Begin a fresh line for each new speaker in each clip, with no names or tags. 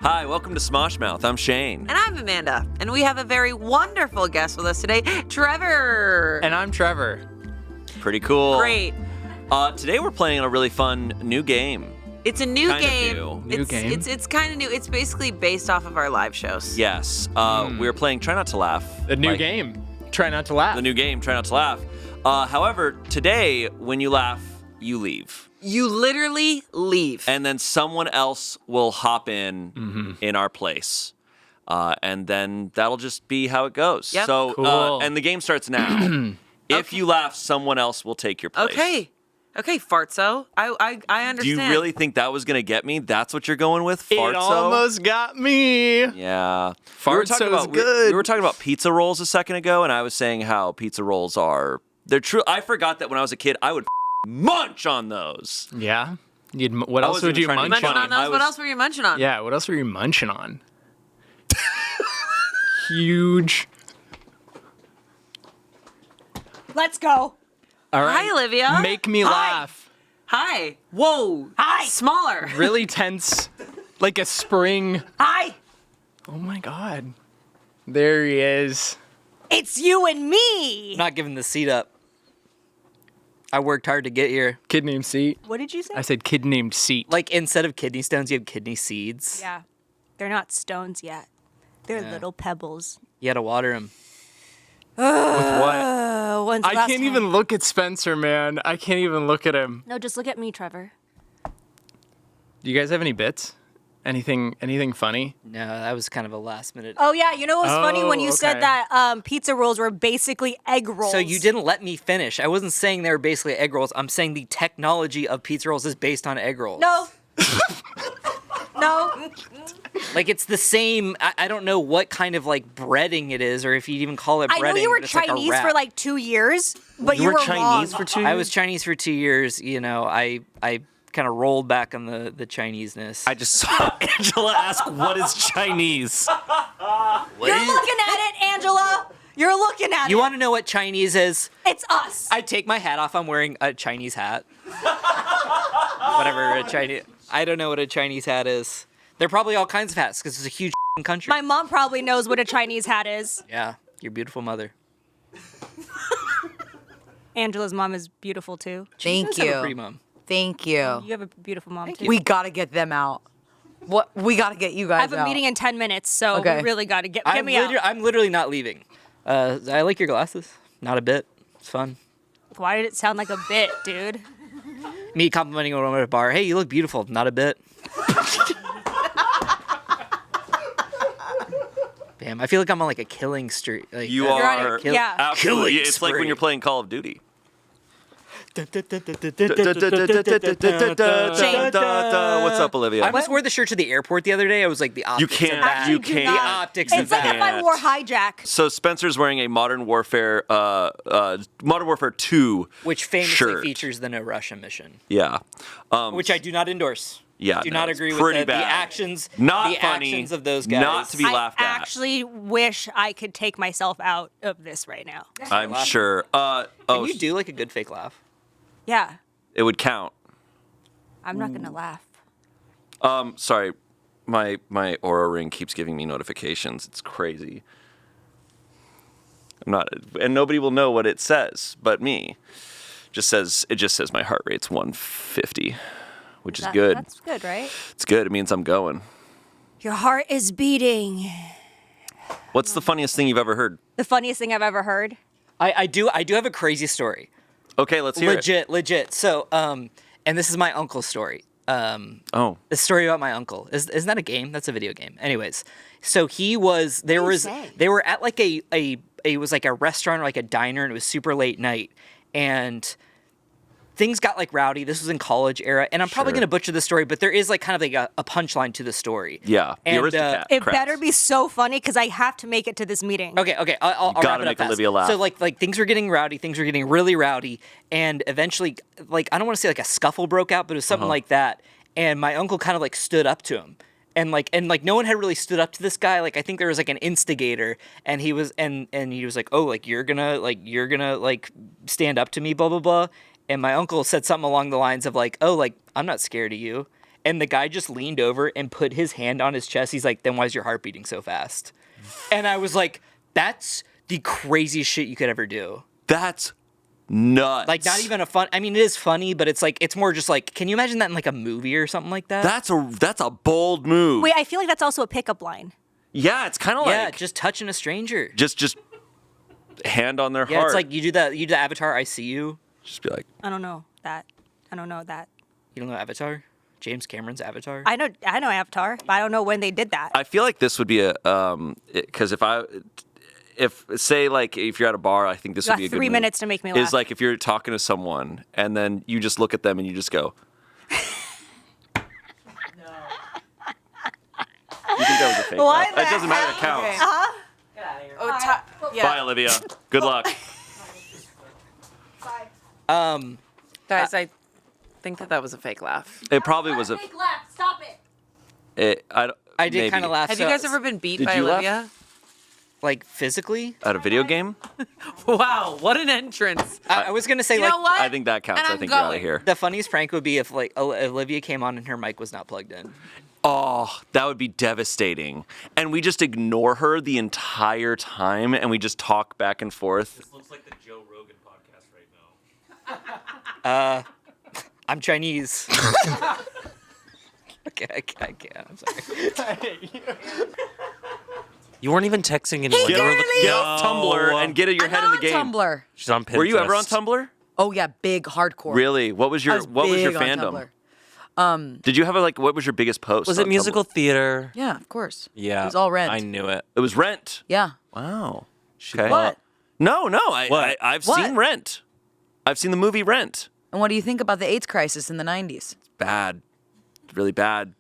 Hi, welcome to Smosh Mouth. I'm Shayne.
And I'm Amanda. And we have a very wonderful guest with us today, Trevor.
And I'm Trevor.
Pretty cool.
Great.
Today we're playing a really fun new game.
It's a new
Kind of
game.
new.
It's kind of new. It's basically based off of our live shows.
Yes. We're playing Try Not to Laugh.
The new game. Try not to laugh.
The new game, Try Not to Laugh. However, today, when you laugh, you leave.
You literally leave.
And then someone else will hop in our place. And then that'll just be how it goes.
Yep.
So,
Cool.
and the game starts now. If you laugh, someone else will take your place.
Okay, Fartso. I understand.
Do you really think that was going to get me? That's what you're going with, Fartso?
It almost got me.
Yeah.
Fartso's good.
We were talking about pizza rolls a second ago, and I was saying how pizza rolls they're true. I forgot that when I was a kid, I would munch on those.
Yeah. What else would you munch
munching on
on?
those? What else were you munching on?
Yeah, what else were you munching on? Huge.
Let's go.
All right.
Hi, Olivia.
Make me laugh.
Hi. Whoa.
Hi.
Smaller.
Really tense. Like a spring.
Hi.
Oh my God. There he is.
It's you and me.
Not giving the seat up. I worked hard to get here.
Kid named Seat.
What did you say?
I said kid named Seat.
Like, instead of kidney stones, you have kidney seeds.
Yeah. They're not stones yet. They're little pebbles.
You had to water them.
With what?
When's the
I
last
can't
time?
even look at Spencer, man. I can't even look at him.
No, just look at me, Trevor.
Do you guys have any bits? Anything funny?
No, that was kind of a last minute.
Oh, yeah. You know what was funny when you
okay.
said that pizza rolls were basically egg rolls.
So you didn't let me finish. I wasn't saying they were basically egg rolls. I'm saying the technology of pizza rolls is based on egg rolls.
No. No.
Like, it's the same. I don't know what kind of, like, breading it is, or if you'd even call it breading.
I know you were
but it's like a
Chinese
wrap.
for like 2 years, but you were
Chinese
wrong.
for 2 years?
I was Chinese for 2 years. You know, I kind of rolled back on the Chineseness.
I just saw Angela ask, what is Chinese?
You're looking at it, Angela. You're looking at it.
You want to know what Chinese is?
It's us.
I take my hat off. I'm wearing a Chinese hat. Whatever a Chinese. I don't know what a Chinese hat is. They're probably all kinds of hats because it's a huge country.
My mom probably knows what a Chinese hat is.
Yeah, your beautiful mother.
Angela's mom is beautiful too.
Thank
Have a pretty
you.
mom.
Thank you.
You have a beautiful mom too.
We gotta get them out. What? We gotta get you guys
I have a
out.
meeting in 10 minutes, so
Okay.
we really got to get me out.
I'm literally not leaving. I like your glasses. Not a bit. It's fun.
Why did it sound like a bit, dude?
Me complimenting a woman at a bar. Hey, you look beautiful. Not a bit. Damn, I feel like I'm on like a killing streak. Like,
You
You're on
are.
a- yeah.
Absolutely.
Killing
It's like when
spree.
you're playing Call of Duty.
Shayne.
What's up, Olivia?
I almost wore the shirt to the airport the other day. I was like, the optics
You
of
can't.
that.
You
Actually, do
can't.
The
not.
optics
It's
of
like
that.
if I wore hijack.
So Spencer's wearing a Modern Warfare 2
Which famously
shirt.
features the No Russia mission.
Yeah.
Which I do not endorse.
Yeah,
Do
no,
not
it's
agree with
pretty
the
bad.
actions.
Not
the
funny.
actions of those guys.
Not to be
I
laughed at.
actually wish I could take myself out of this right now.
I'm sure.
Can you do like a good fake laugh?
Yeah,
It would count.
I'm not gonna laugh.
Sorry. My Aura ring keeps giving me notifications. It's crazy. I'm not, and nobody will know what it says but me. It just says my heart rate's 150, which is good.
That's good, right?
It's good. It means I'm going.
Your heart is beating.
What's the funniest thing you've ever heard?
The funniest thing I've ever heard.
I do have a crazy story.
Okay, let's hear it.
Legit. So, and this is my uncle's story.
Oh.
The story about my uncle. Isn't that a game? That's a video game. Anyways, so they were at like it was like a restaurant or like a diner, and it was super late night, and things got like rowdy. This was in college era, and I'm probably
Sure.
gonna butcher the story, but there is like kind of like a punchline to the story.
Yeah, the
And,
Aristocat.
It
crap.
better be so funny because I have to make it to this meeting.
Okay, I'll
gotta
wrap it up
make
fast.
Olivia laugh.
So like things were getting rowdy, things were getting really rowdy, and eventually, like, I don't want to say like a scuffle broke out, but it was something like that. And my uncle kind of like stood up to him, and no one had really stood up to this guy. Like, I think there was like an instigator, and he was like, oh, like you're gonna like stand up to me, blah blah blah. And my uncle said something along the lines of like, oh, like I'm not scared of you. And the guy just leaned over and put his hand on his chest. He's like, then why is your heart beating so fast? And I was like, that's the craziest shit you could ever do.
That's nuts.
Like, not even a fun. I mean, it is funny, but it's like, it's more just like, can you imagine that in like a movie or something like that?
That's a bold move.
Wait, I feel like that's also a pickup line.
Yeah, it's kind of
yeah,
like
just touching a stranger.
just hand on their
Yeah,
heart.
it's like you do the Avatar, I see you.
Just be like,
I don't know that. I don't know that.
You don't know Avatar? James Cameron's Avatar?
I know Avatar, but I don't know when they did that.
I feel like this would be a because if say like if you're at a bar, I think this
You
would
got
be a good
3
move.
minutes to make me
Is
laugh.
like if you're talking to someone and then you just look at them and you just go. You think that was a fake
Why
laugh?
the
It doesn't matter. It counts. Bye, Olivia. Good luck.
Guys, I think that was a fake laugh.
It probably was a.
Fake laugh. Stop it.
I did kind of laugh.
Have you guys ever been beat
Did
by
you laugh?
Olivia?
like physically?
At a video game?
Wow, what an entrance.
I was gonna say
You
like
know what?
I think that counts.
And
I
I'm
think you're out of
going.
here.
the funniest prank would be if like Olivia came on and her mic was not plugged in.
Oh, that would be devastating. And we just ignore her the entire time and we just talk back and forth.
This looks like the Joe Rogan podcast right now.
I'm Chinese. Okay, I can't. I'm sorry.
You weren't even texting anyone.
Get,
You were
off,
looking-
get off Tumblr and get your
I'm
head
not
in the
on
game.
Tumblr.
She's on Pinterest.
Were you ever on Tumblr?
Oh yeah, big hardcore.
Really? What was
I
your
was
what was your
big on
fandom?
Tumblr.
Did you have what was your biggest post?
Was
on
it musical
Tumblr?
theater?
Yeah, of course.
Yeah.
It was all Rent.
I knew it.
It was Rent.
Yeah.
Wow.
She
Okay.
bought-
What?
No,
What?
I've
What?
seen Rent. I've seen the movie Rent.
And what do you think about the AIDS crisis in the 90s?
Bad. Really bad.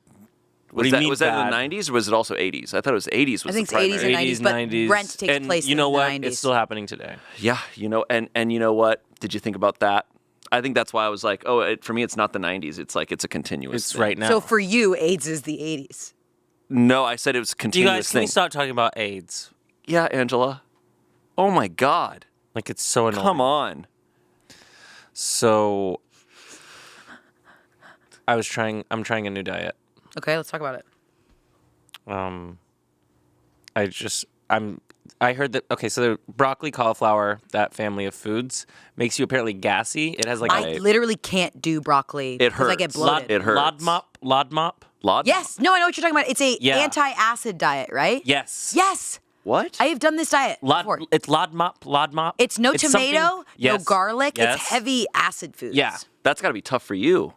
What do you mean
Was that in
bad?
the 90s or was it also 80s? I thought it was 80s. Was
I think
the
it's 80s
primary.
and
80s,
90s, but Rent takes
and
place
you know
in
what?
the 90s.
It's still happening today.
Yeah, and you know what? Did you think about that? I think that's why I was like, for me, it's not the 90s. It's like it's a continuous.
It's
thing.
right now.
So for you, AIDS is the 80s.
No, I said it was a
you
continuous
guys, can we
thing.
stop talking about AIDS?
Yeah, Angela. Oh my God.
Like, it's so annoying.
Come on.
So, I'm trying a new diet.
Okay, let's talk about it.
I heard that, okay, so the broccoli, cauliflower, that family of foods makes you apparently gassy. It has like
I literally can't do broccoli
It
because I get
hurts.
bloated.
It hurts.
Lodmop.
Lod?
Yes. No, I know what you're talking about. It's a
Yeah.
anti-acid diet, right?
Yes.
Yes.
What?
I have done this diet before.
It's Lodmop.
It's no
something-
tomato,
Yes.
no garlic.
Yes.
It's heavy acid foods.
Yeah.
That's got to be tough for you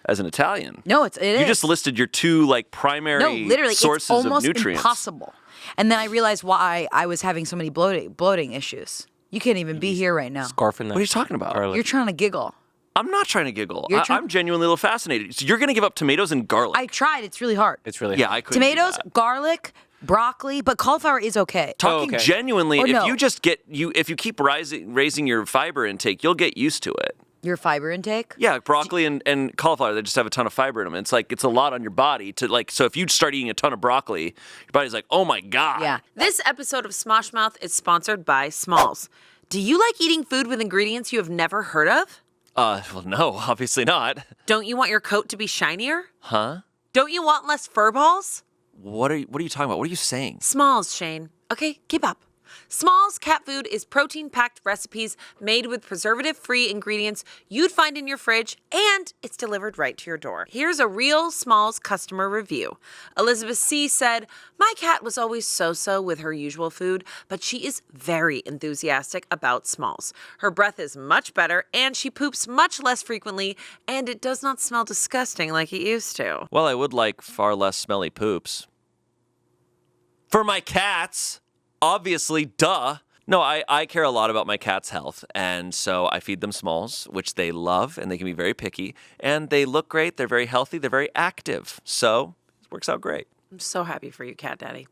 as an Italian.
No, it is.
You just listed your two primary
No, literally,
sources
it's almost
of nutrients.
impossible. And then I realized why I was having so many bloating issues. You can't even be here right now.
Scarfing that
What are you talking about?
garlic.
You're trying to giggle.
I'm not trying to giggle.
You're try-
I'm genuinely a little fascinated. So you're going to give up tomatoes and garlic?
I tried. It's really hard.
It's really
yeah,
hard.
I couldn't do
Tomatoes,
that.
garlic, broccoli, but cauliflower is okay.
Talking
okay.
genuinely,
Or
if
no.
you just if you keep raising your fiber intake, you'll get used to it.
Your fiber intake?
Yeah, broccoli and cauliflower, they just have a ton of fiber in them. It's like, it's a lot on your body to so if you start eating a ton of broccoli, your body's like, oh my God.
Yeah.
This episode of Smosh Mouth is sponsored by Smalls. Do you like eating food with ingredients you have never heard of?
Well, no, obviously not.
Don't you want your coat to be shinier?
Huh?
Don't you want less fur balls?
What are you talking about? What are you saying?
Smalls, Shayne. Okay, keep up. Smalls cat food is protein-packed recipes made with preservative-free ingredients you'd find in your fridge, and it's delivered right to your door. Here's a real Smalls customer review. Elizabeth C. said, "My cat was always so-so with her usual food, but she is very enthusiastic about Smalls. Her breath is much better, and she poops much less frequently, and it does not smell disgusting like it used to."
Well, I would like far less smelly poops. For my cats, obviously, duh. No, I care a lot about my cat's health, and so I feed them Smalls, which they love, and they can be very picky, and they look great, they're very healthy, they're very active, so it works out great.
I'm so happy for you, Cat Daddy.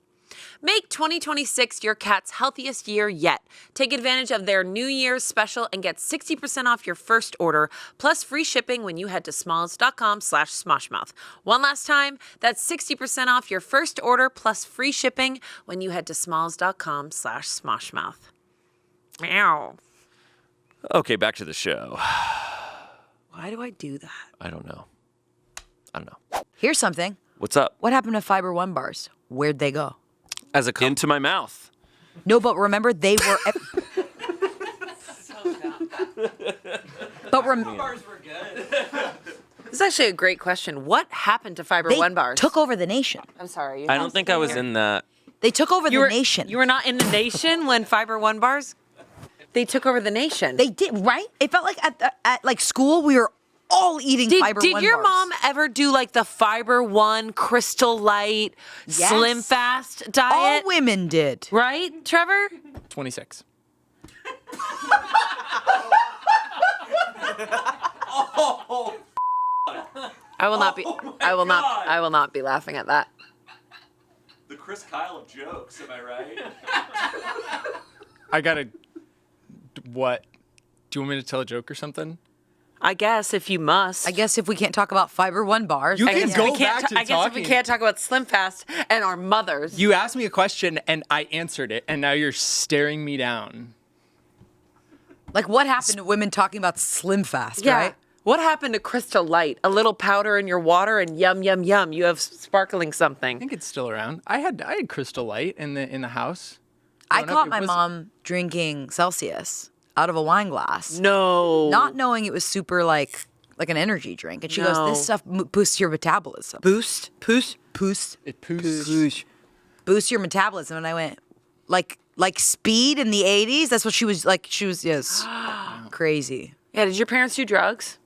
Make 2026 your cat's healthiest year yet. Take advantage of their New Year's special and get 60% off your first order, plus free shipping when you head to smalls.com/smoshmouth. One last time, that's 60% off your first order plus free shipping when you head to smalls.com/smoshmouth. Meow.
Okay, back to the show.
Why do I do that?
I don't know. I don't know.
Here's something.
What's up?
What happened to Fiber One bars? Where'd they go?
As a
Into my mouth.
No, but remember they were. But
Bars were good.
This is actually a great question. What happened to Fiber
they
One bars?
took over the nation.
I'm sorry.
I don't think I was in that.
They took over the nation.
You were not in the nation when Fiber One bars? They took over the nation.
They did, right? It felt like at like school we were all eating Fiber One
Did your
bars.
mom ever do like the Fiber One Crystal Light
Yes.
Slim Fast
All
diet?
women did.
Right, Trevor?
26.
I will not be. I will not. I will not be laughing at that.
The Chris Kyle of jokes, am I right?
I gotta. What? Do you want me to tell a joke or something?
I guess if you must.
I guess if we can't talk about Fiber One bars,
You
I
can
guess
go
we can't
back to
I guess if we
talking.
can't talk about Slim Fast and our mothers.
You asked me a question and I answered it, and now you're staring me down.
like what happened to women talking about Slim Fast,
yeah.
right?
What happened to Crystal Light? A little powder in your water and yum yum yum. You have sparkling
I
something.
think it's still around. I had Crystal Light in the house.
I
Growing up,
caught
it
my
was-
mom drinking Celsius out of a wine glass,
No.
not knowing it was super like an energy drink, and she goes,
No.
"This stuff boosts your metabolism."
Boost.
Boost.
It poos.
Boost your metabolism, and I went, like speed in the 80s. That's what she was like. She was yes, crazy.
Yeah. Did your parents do drugs?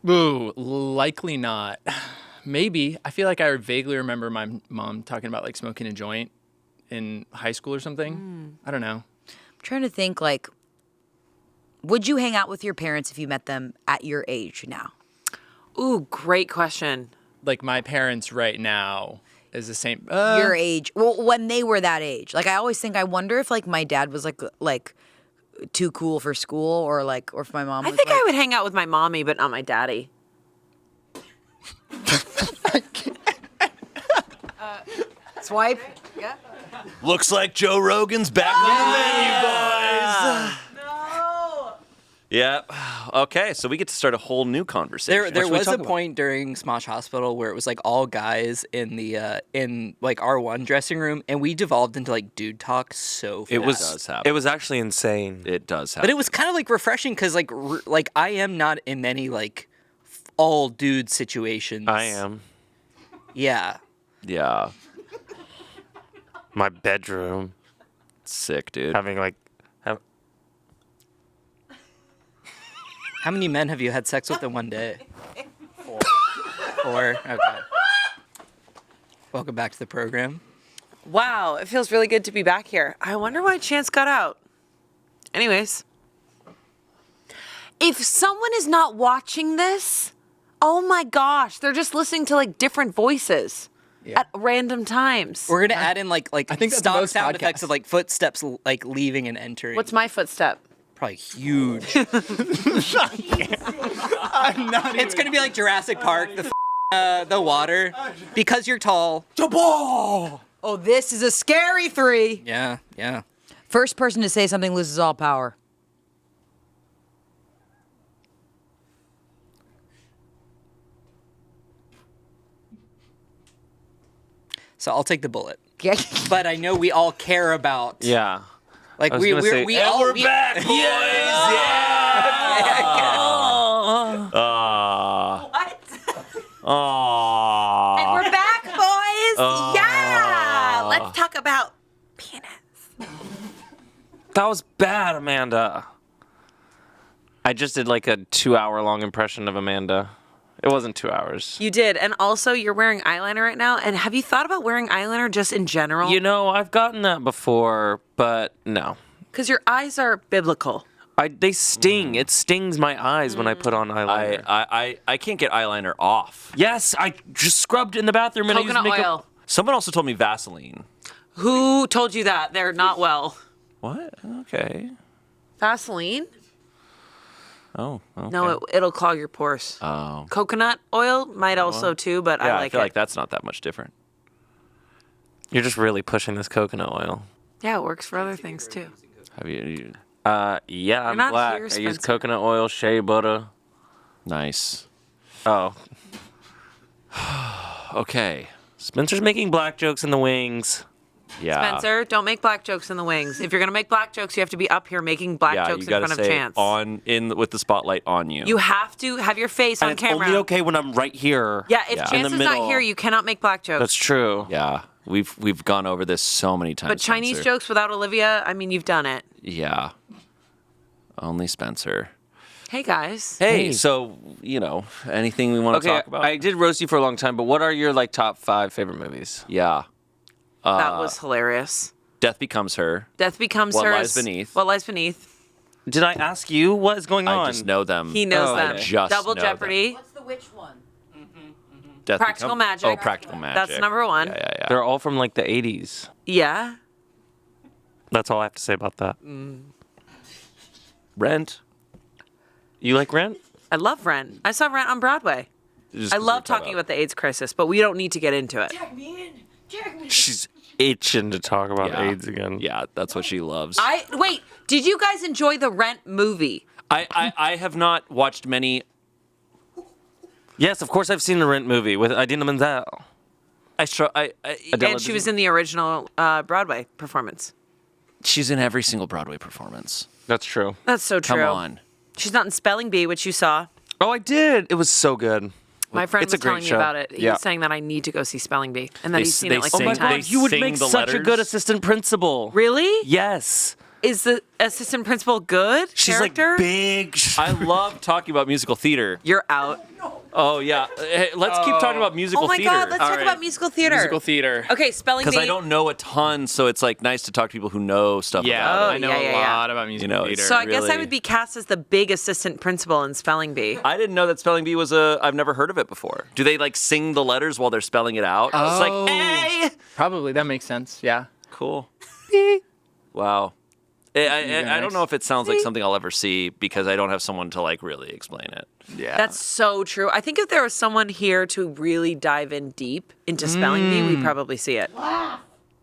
Ooh, likely not. Maybe. I feel like I vaguely remember my mom talking about like smoking a joint in high school or something. I don't know.
I'm trying to think like, would you hang out with your parents if you met them at your age now?
Ooh, great question.
Like my parents right now is the same.
Your age, well, when they were that age. Like I always think, I wonder if like my dad was like too cool for school, or if my mom.
I
was
think
like,
I would hang out with my mommy, but not my daddy.
swipe. Yeah.
Looks like Joe Rogan's back on the menu, boys.
No.
Yeah. Okay, so we get to start a whole new conversation.
There
What should we
was
talk
a
about?
point during Smosh Hospital where it was like all guys in the in like R1 dressing room, and we devolved into like dude talk so fast.
It was.
does happen.
It was actually insane.
It does happen.
But it was kind of like refreshing because like like I am not in many like all dude situations.
I am.
Yeah.
Yeah.
My bedroom
Sick, dude.
having like.
How many men have you had sex with in one day? Four. Okay. Welcome back to the program.
Wow, it feels really good to be back here. I wonder why Chance got out. Anyways. If someone is not watching this, oh my gosh, they're just listening to like different voices at random times.
We're gonna add in like
I think that's
stock
most
sound effects
podcasts.
of like footsteps like leaving and entering.
What's my footstep?
Probably huge. It's gonna be like Jurassic Park, the water, because you're tall.
Oh, this is a scary 3.
Yeah, yeah.
First person to say something loses all power.
So I'll take the bullet.
Yeah.
But I know we all care about.
Yeah.
Like
I was
we
gonna say-
we
And
all
we're
we,
back, boys!
And we're back, boys! Yeah! Let's talk about penis.
That was bad, Amanda. I just did like a 2-hour-long impression of Amanda. It wasn't 2 hours.
You did, and also you're wearing eyeliner right now. And have you thought about wearing eyeliner just in general?
You know, I've gotten that before, but no.
Because your eyes are biblical.
They sting. It stings my eyes when I put on eyeliner.
I can't get eyeliner off.
Yes, I just scrubbed in the bathroom and
Coconut
I used makeup.
oil.
Someone also told me Vaseline.
Who told you that? They're not well.
What? Okay.
Vaseline?
Oh. Okay.
No, it'll clog your pores.
Oh.
Coconut oil might also too, but
Yeah,
I
I
like
feel
it.
like that's not that much different.
You're just really pushing this coconut oil.
Yeah, it works for other things too.
Have you
Yeah, I'm
not
black.
here,
I use
Spencer.
coconut oil, shea butter.
nice.
Oh.
Okay.
Spencer's making black jokes in the wings.
Yeah.
Spencer, don't make black jokes in the wings. If you're gonna make black jokes, you have to be up here making black
Yeah,
jokes
you
in
gotta
front of
say
Chance.
with the spotlight on you.
You have to have your face
And
on
it's
camera.
only okay when I'm right here.
Yeah, if
Yeah.
Chance
In the
is not
middle.
here, you cannot make black jokes.
That's true.
Yeah. We've gone over this so many times.
But Chinese
Spencer.
jokes without Olivia, I mean, you've done it.
Yeah. Only Spencer.
Hey guys.
Hey, so anything we want to
Okay,
talk about?
I did roast you for a long time, but what are your top 5 favorite movies?
Yeah.
That was hilarious.
Death Becomes Her.
Death Becomes
What
Her.
Lies Beneath.
What Lies beneath.
Did I ask you what is going on?
I just know them.
He knows
Oh,
them.
okay.
Just
Double
know them.
Jeopardy.
What's the which one?
Death
Practical Magic.
Oh, Practical Magic.
That's number one.
Yeah.
They're all from like the 80s.
Yeah.
That's all I have to say about that.
Rent.
You like Rent?
I love Rent. I saw Rent on Broadway.
Just
I
'cause
love
we talk
talking about the AIDS crisis, but we don't need to get into it.
She's itching to talk about
Yeah.
AIDS again.
Yeah, that's what she loves.
Wait, did you guys enjoy the Rent movie?
I have not watched many.
Yes, of course I've seen the Rent movie with Idina Menzel.
Adele
And she was in the original Broadway performance.
She's in every single Broadway performance.
That's true.
That's so true.
Come on.
She's not in Spelling Bee, which you saw.
Oh, I did. It was so good.
My friend
It's a
was
great
telling me
show.
about it. He
Yeah.
was saying that I need to go see Spelling Bee, and that
They
he's
s-
seen
they
it like
sing-
10
Oh my
times.
God,
You would
sing
make
the
such a
letters.
good assistant principal.
Really?
Yes.
Is the assistant principal good?
She's
character?
like big.
I love talking about musical theater.
You're out.
Oh yeah. Hey, let's keep talking about musical
Oh my
theater.
God, let's talk
right.
about musical theater.
Musical theater.
Okay, Spelling Bee.
Because I don't know a ton, so it's like nice to talk to people who know stuff
Yeah,
about
I
it.
know
yeah, yeah.
a lot about musical
know,
theater.
So I guess I
really-
would be cast as the big assistant principal in Spelling Bee.
I didn't know that Spelling Bee was I've never heard of it before. Do they like sing the letters while they're spelling it out? It's
Oh.
like, hey!
Probably that makes sense. Yeah.
Cool. Wow. I don't know if it sounds like something I'll ever see because I don't have someone to like really explain it.
Yeah.
That's so true. I think if there was someone here to really dive in deep into Spelling Bee, we'd probably see it.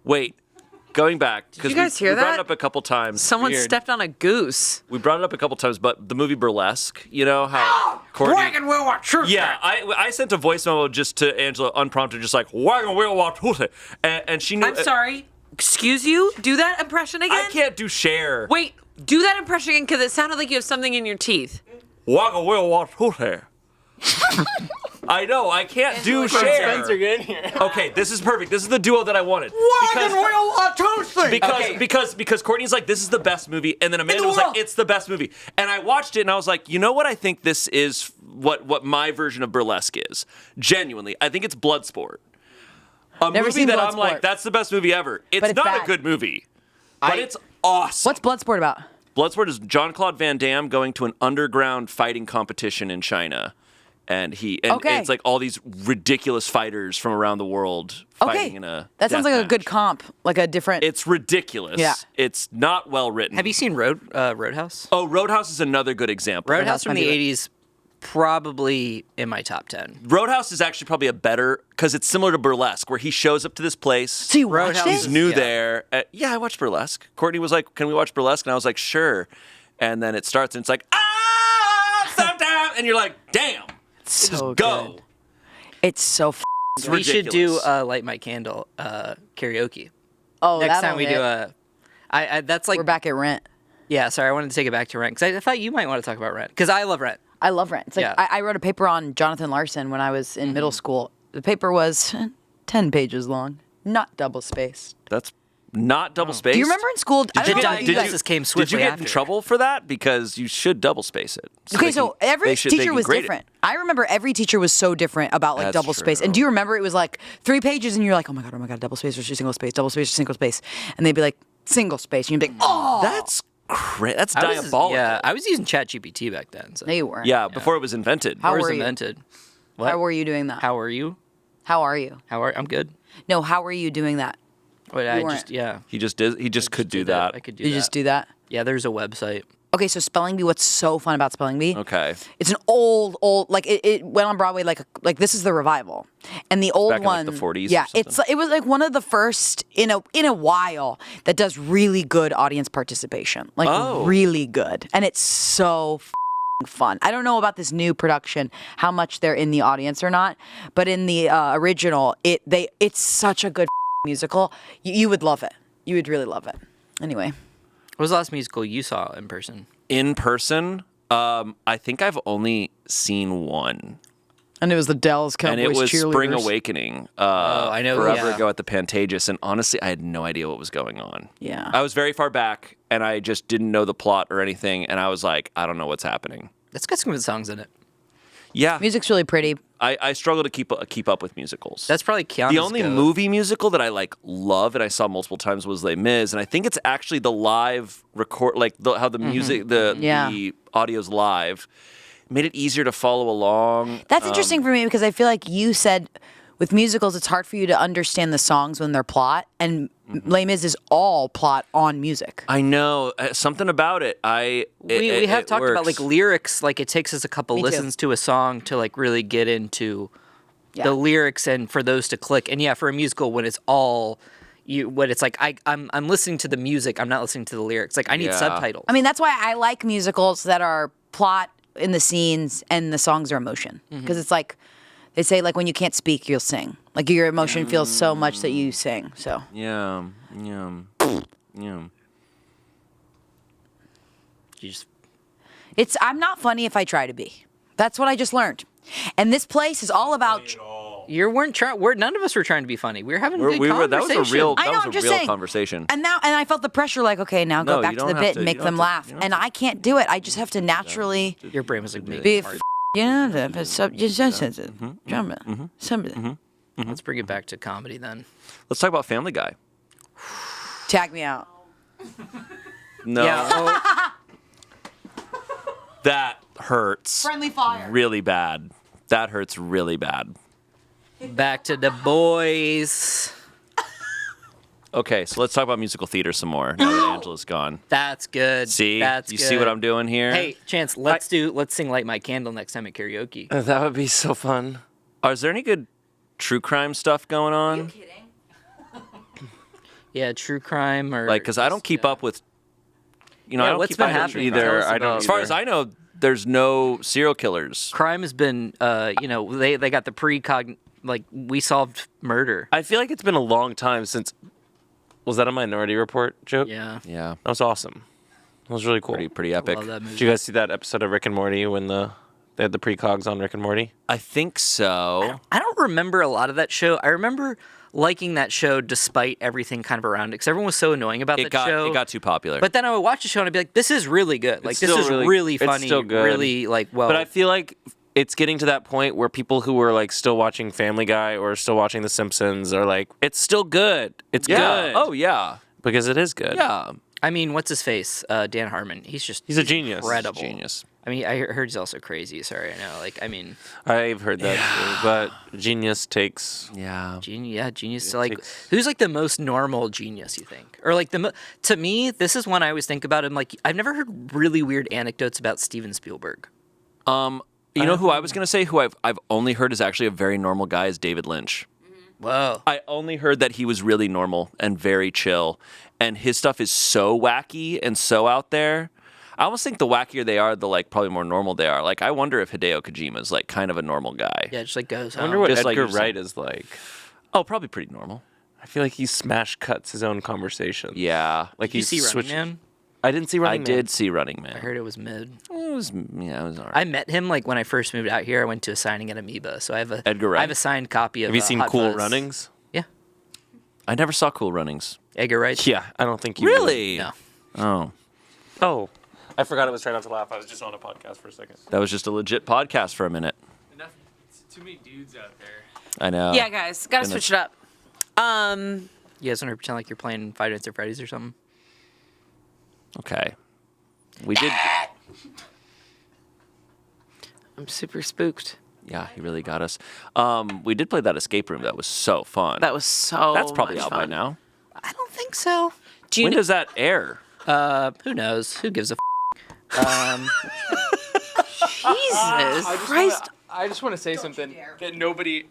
Wait, going back because
you guys hear
we brought
that?
it up a couple times.
Someone
Weird.
stepped on a goose.
We brought it up a couple times, but the movie Burlesque, you know how Courtney. Yeah, I sent a voice memo just to Angela unprompted, just like wagon wheel walk and she knew.
I'm sorry. Excuse you? Do that impression again?
I can't do Cher.
Wait, do that impression again because it sounded like you have something in your teeth.
Wagon wheel walk I know, I can't do Cher.
get in here.
Okay, this is perfect. This is the duo that I wanted. Because Courtney's like, this is the best movie, and then Amanda was like, it's the best movie. And I watched it and I was like, you know what I think this is what my version of Burlesque is. Genuinely. I think it's Bloodsport. A
Never
movie
seen
that I'm
Bloodsport.
like, that's the best movie ever. It's
But it's
not
bad.
a good movie. But it's awesome.
What's Bloodsport about?
Bloodsport is Jean-Claude Van Damme going to an underground fighting competition in China. And
Okay.
it's like all these ridiculous fighters from around the world fighting in a
That sounds like a
death
good
match.
comp, like a different.
It's ridiculous.
Yeah.
It's not well written.
Have you seen Roadhouse?
Oh, Roadhouse is another good example.
Roadhouse from
might
the
be
80s, probably in my top 10.
Roadhouse is actually probably a better because it's similar to Burlesque, where he shows up to this place.
So you watched
Roadhouse
it?
He's new
Yeah.
there. Yeah, I watched Burlesque. Courtney was like, "Can we watch Burlesque?" And I was like, "Sure." And then it starts, and it's like, sometime, and you're like, "Damn,
so
just go."
good. It's so.
It's
We should do
ridiculous.
Light My Candle karaoke.
Oh,
Next
that'll
time we
hit.
do that's like,
We're back at Rent.
yeah, sorry, I wanted to take it back to Rent. Because I thought you might want to talk about Rent. Because I love Rent.
I love Rent. It's like
Yeah.
I wrote a paper on Jonathan Larson when I was in middle school. The paper was 10 pages long, not double spaced.
That's not double spaced.
Do you remember in school? I
The
don't know if you guys-
diagnosis came
Did
swiftly
you get
after.
in trouble for that? Because you should double space it.
Okay,
they
so
can-
every
they
teacher
can
was
grade it.
different. I remember every teacher was so different about like
That's
double space. And
true.
do you remember it was like 3 pages and you're like, oh my god, double space versus single space, double space versus single space, and they'd be like single space, and you'd be like, oh,
That's That's
I was-
diabolical.
Yeah, I was using ChatGPT back then. So.
no, you weren't.
Yeah, before it was invented.
How
Or was
were you?
invented. What?
How were you doing that?
How are you?
How are you?
I'm good.
No, how were you doing that?
Wait, I
weren't.
just yeah.
He just did. He just could do
did
that.
I could do
You
that.
just do that?
Yeah, there's a website.
Okay, so Spelling Bee. What's so fun about Spelling Bee?
Okay.
It's an old, like it went on Broadway like this is the revival, and the old
Back in, like,
one,
the 40s or
Yeah,
something?
it was like one of the first in a while that does really good audience participation, like
Oh.
really good, and it's so fun. I don't know about this new production, how much they're in the audience or not, but in the original, it's such a good musical. You would love it. You would really love it. Anyway.
What was the last musical you saw in person?
In person, I think I've only seen one.
And it was the Dallas Cowboys
and it was
cheerleaders.
Spring Awakening.
I know.
Forever
Yeah.
ago at the Pantages, and honestly, I had no idea what was going on.
Yeah.
I was very far back, and I just didn't know the plot or anything, and I was like, I don't know what's happening.
It's got some good songs in it.
Yeah,
Music's really pretty.
I struggle to keep up with musicals.
That's probably Keanu's
the only
goat.
movie musical that I love and I saw multiple times was Les Mis, and I think it's actually the live record, how the music, the audio's live, made it easier to follow along.
That's interesting for me because I feel like you said with musicals it's hard for you to understand the songs when they're plot, and Les Mis is all plot on music.
I know something about it.
We have talked about
works.
lyrics. Like it takes us a couple
Me too.
listens to a song to really get into
Yeah.
the lyrics and for those to click. And yeah, for a musical when it's all when it's like I'm listening to the music, I'm not listening to the lyrics. Like I need subtitles.
I mean, that's why I like musicals that are plot in the scenes and the songs are emotion. Because it's like, they say like when you can't speak, you'll sing. Like your emotion feels so much that you sing. So
Yeah.
You just
I'm not funny if I try to be. That's what I just learned. And this place is all about.
none of us were trying to be funny. We were having a good conversation.
That was a real,
I know,
that
I'm
was a
just
real
saying.
conversation.
And I felt the pressure. Like, okay, now
No,
go back
you
to the
don't
bit
have to-
and make
you
them
don't have
laugh.
to- you don't
And
have
I can't do it. I just have to naturally
Your brain was like,
be.
let's bring it back to comedy then.
Let's talk about Family Guy.
Tag me out.
No,
Yeah.
that hurts
Friendly fire.
really bad. That hurts really bad.
Back to the boys.
Okay, so let's talk about musical theater some more now that Angela's gone.
That's good.
See?
That's
you
good.
see what I'm doing here?
Hey, Chance, let's sing Light My Candle next time at karaoke.
That would be so fun.
Is there any good true crime stuff going on?
Yeah, true crime or
Because I don't keep up with, I don't
what's
keep
been
up with
happening?
either.
Tell us
I don't.
about
As far as I know, there's no serial killers.
crime has been they got the precog we solved murder.
I feel like it's been a long time since. Was that a Minority Report joke?
Yeah.
Yeah,
That was awesome. That was really cool.
pretty epic.
Love that movie.
Did you guys see that episode of Rick and Morty when they had the precogs on Rick and Morty?
I think so.
I don't remember a lot of that show. I remember liking that show despite everything kind of around it because everyone was so annoying about that show.
It got too popular.
But then I would watch the show and I'd be like, this is really good. Like, this
still
is
really-
really
it's
funny.
still good.
Really, well.
But I feel like it's getting to that point where people who are still watching Family Guy or still watching The Simpsons are like, it's still good. It's
yeah.
good.
Oh yeah.
Because it is good.
Yeah.
I mean, what's his face? Dan Harmon. He's
He's a genius.
Incredible.
Genius.
I mean, I heard he's also crazy. Sorry, I know.
I've heard that too. But genius takes.
Yeah.
Genius.
It
Like,
takes-
who's the most normal genius you think? Or to me, this is one I always think about. I'm I've never heard really weird anecdotes about Steven Spielberg.
You know who I was gonna say? Who I've only heard is actually a very normal guy is David Lynch.
Whoa.
I only heard that he was really normal and very chill, and his stuff is so wacky and so out there. I almost think the wackier they are, the probably more normal they are. I wonder if Hideo Kojima's kind of a normal guy.
Yeah, just goes.
I wonder what
Just like
Edgar
you're saying.
Wright is like.
Oh, probably pretty normal.
I feel like he smash cuts his own conversations.
Yeah.
Like
You
he's
see Running
switched.
Man?
I didn't see Running
I
Man.
did see Running Man.
I heard it was mid.
It was alright.
I met him when I first moved out here. I went to a signing at Amoeba, so I have
Edgar Wright?
I have a signed copy of.
Have you seen
Hot
Cool
Fuzz.
Runnings?
Yeah,
I never saw Cool Runnings.
Edgar Wright.
Yeah, I don't think you
Really?
No.
Oh,
Oh, I forgot I was trying not to laugh. I was just on a podcast for a second.
that was just a legit podcast for a minute.
Too many dudes out there.
I know.
Yeah, guys, gotta switch it up.
You guys want to pretend like you're playing Five Nights at Freddy's or something?
Okay. We did.
I'm super spooked.
Yeah, he really got us. We did play that escape room. That was so fun.
That was so.
That's probably
much
out by
fun.
now.
I don't think so.
Do you
When
kn-
does that air?
Who knows? Who gives a
Jesus Christ.
I just want to say something that nobody.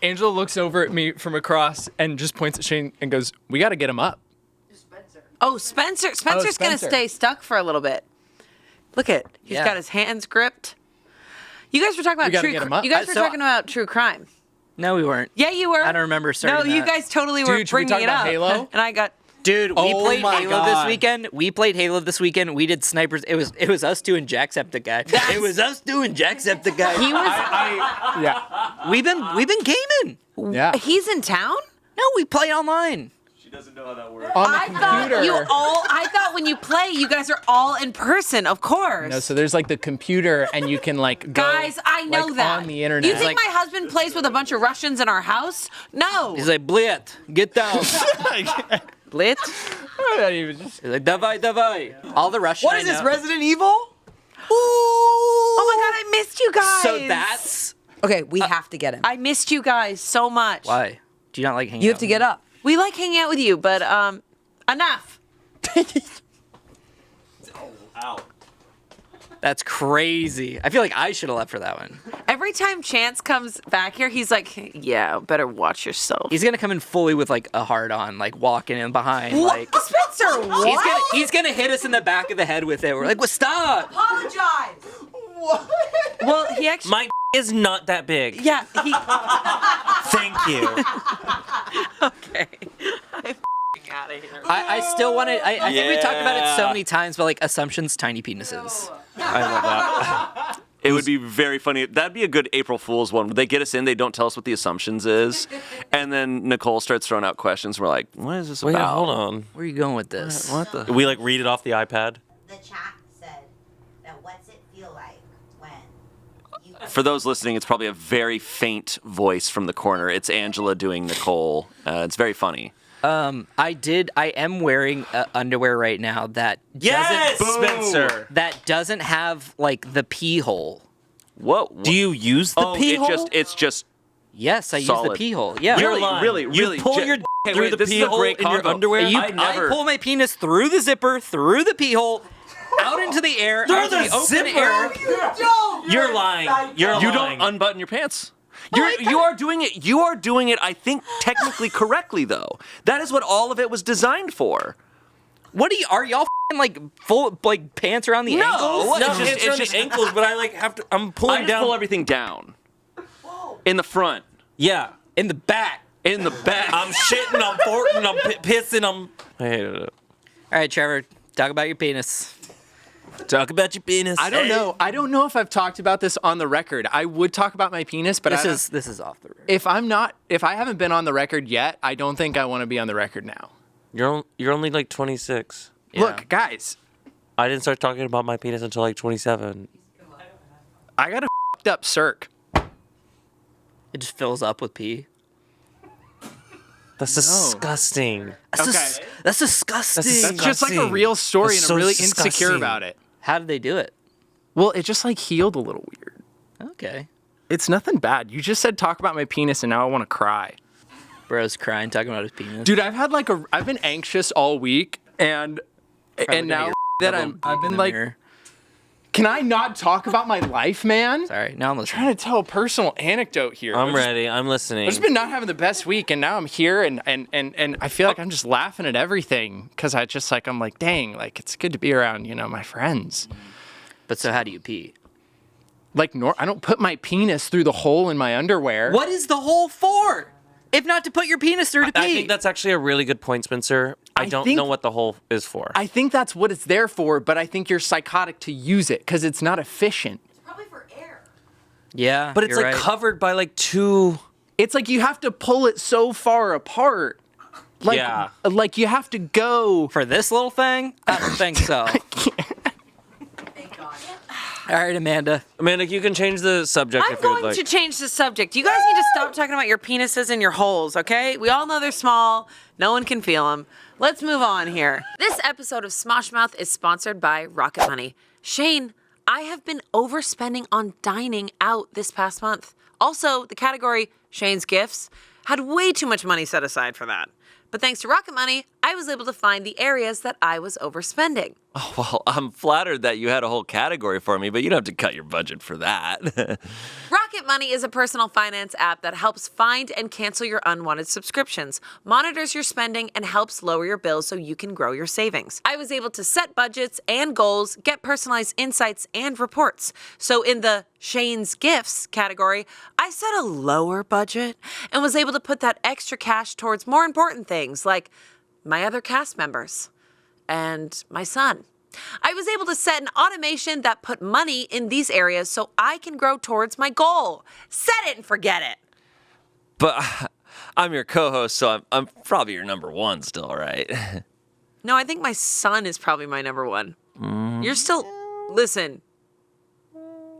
Angela looks over at me from across and just points at Shayne and goes, "We got to get him up."
Oh, Spencer's gonna
Spencer.
stay stuck for a little bit. Look at he's got his hands gripped. You guys were talking about
gotta get him up.
You guys were talking about true crime.
No, we weren't.
Yeah, you were.
I don't remember starting
No, you
that.
guys totally were
Dude, should we
bringing
talk
it
about
up.
Halo?
And I got.
Dude, we
Oh
played
my
Halo
God.
this weekend. We played Halo this weekend. We did snipers. It was us doing Jacksepticeye. It was us doing Jacksepticeye.
He was.
Yeah.
We've been gaming.
Yeah.
He's in town.
No, we play online.
She doesn't know how that works.
On the
I
computer.
thought when you play, you guys are all in person, of course.
No, so there's like the computer, and you can like go.
Guys, I know
like,
that.
on the internet.
You think my husband plays with a bunch of Russians in our house? No.
He's like, Blit, get down.
Blitz.
He's like, davai. All the Russian.
What
I
is this,
know.
Resident Evil?
Oh my God, I missed you guys.
So that's
Okay, we have to get him.
I missed you guys so much.
why. Do you not like hanging
You
out
have to
with
get
me?
up.
We like hanging out with you, but enough.
That's crazy. I feel like I should have left for that one.
Every time Chance comes back here, he's like, "Yeah, better watch yourself."
He's gonna come in fully with like a hard on, like walking in behind, like
Spencer, what?
he's gonna hit us in the back of the head with it. We're like, well, stop.
Apologize.
Well, he actually.
My is not that big.
Yeah, he.
Thank you.
Okay. I'm out of here.
I still want to. I think we talked about it so
Yeah.
many times, but like assumptions, tiny penises.
I love that.
It would be very funny. That'd be a good April Fool's one. They get us in, they don't tell us what the assumptions is, and then Nicole starts throwing out questions. We're like, what is this
Wait,
about?
hold on.
Where are you going with this?
What the?
We like read it off the iPad.
The chat said that what's it feel like when you
For those listening, it's probably a very faint voice from the corner. It's Angela doing Nicole. It's very funny.
I am wearing underwear right now that doesn't have like the pee hole.
Whoa.
Do you use the
Oh,
pee hole?
it's just.
Yes, I use
Solid.
the pee hole. Yeah.
You're
Really,
lying.
really,
You
really.
pull
J-
your
Okay,
through
wait,
the
this is
pee
a
hole
great
in your
combo.
underwear.
I pull my penis through the zipper, through the pee hole, out into the air,
Through
out into
the
the open
zipper?
air.
You're lying. You're
You
lying.
don't unbutton your pants. You are doing it. You are doing it. I think technically correctly though. That is what all of it was designed for.
What are y'all f***ing, like full like pants around the ankles?
What?
No,
It's
it's
just-
just ankles, but I like have to. I'm
I
pulling
just
down.
pull everything down. In the front.
Yeah.
In the back.
In the back.
I'm shitting. I'm farting. I'm pissing. I hated it.
All right, Trevor, talk about your penis.
Talk about your penis.
I don't know. I don't know if I've talked about this on the record. I would talk about my penis, but
This is off the record.
if I haven't been on the record yet, I don't think I want to be on the record now.
You're only like 26.
Yeah.
Look, guys,
I didn't start talking about my penis until like 27.
I got a f***ed up circ.
It just fills up with pee.
That's disgusting.
That's disgusting.
That's
That's just like a real story,
That's
and
so
I'm really insecure
disgusting.
about it.
How did they do it?
Well, it just like healed a little weird.
Okay.
It's nothing bad. You just said talk about my penis, and now I want to cry.
Bro's crying, talking about his penis.
Dude, I've been anxious all week, and
Probably
now
gonna
that
double
I've
peek in
been
the
like,
mirror.
can I not talk about my life, man?
Sorry, now I'm listening.
Trying to tell a personal anecdote here.
I'm ready. I'm listening.
I've just been not having the best week, and now I'm here, and I feel like I'm just laughing at everything because I'm like, dang, like it's good to be around, my friends.
But so how do you pee?
Like, I don't put my penis through the hole in my underwear.
What is the hole for? If not to put your penis through to pee.
I think that's actually a really good point, Spencer. I don't
think-
know what the hole is for.
I think that's what it's there for, but I think you're psychotic to use it because it's not efficient.
probably for air.
Yeah,
but it's
you're
like
right.
covered by like two.
It's like you have to pull it so far apart. Like,
Yeah.
like you have to go.
For this little thing? I don't think so.
Thank God.
All right, Amanda.
Amanda, you can change the subject
I'm
if you would
going
like.
to change the subject. You guys need to stop talking about your penises and your holes, okay? We all know they're small. No one can feel them. Let's move on here. This episode of Smosh Mouth is sponsored by Rocket Money. Shayne, I have been overspending on dining out this past month. Also, the category Shayne's Gifts had way too much money set aside for that. But thanks to Rocket Money, I was able to find the areas that I was overspending.
Oh, well, I'm flattered that you had a whole category for me, but you don't have to cut your budget for that.
Rocket Money is a personal finance app that helps find and cancel your unwanted subscriptions, monitors your spending, and helps lower your bills so you can grow your savings. I was able to set budgets and goals, get personalized insights and reports. So in the Shayne's Gifts category, I set a lower budget and was able to put that extra cash towards more important things like my other cast members and my son. I was able to set an automation that put money in these areas so I can grow towards my goal. Set it and forget it.
But I'm your co-host, so I'm probably your number one still, right?
No, I think my son is probably my number one. You're still... Listen,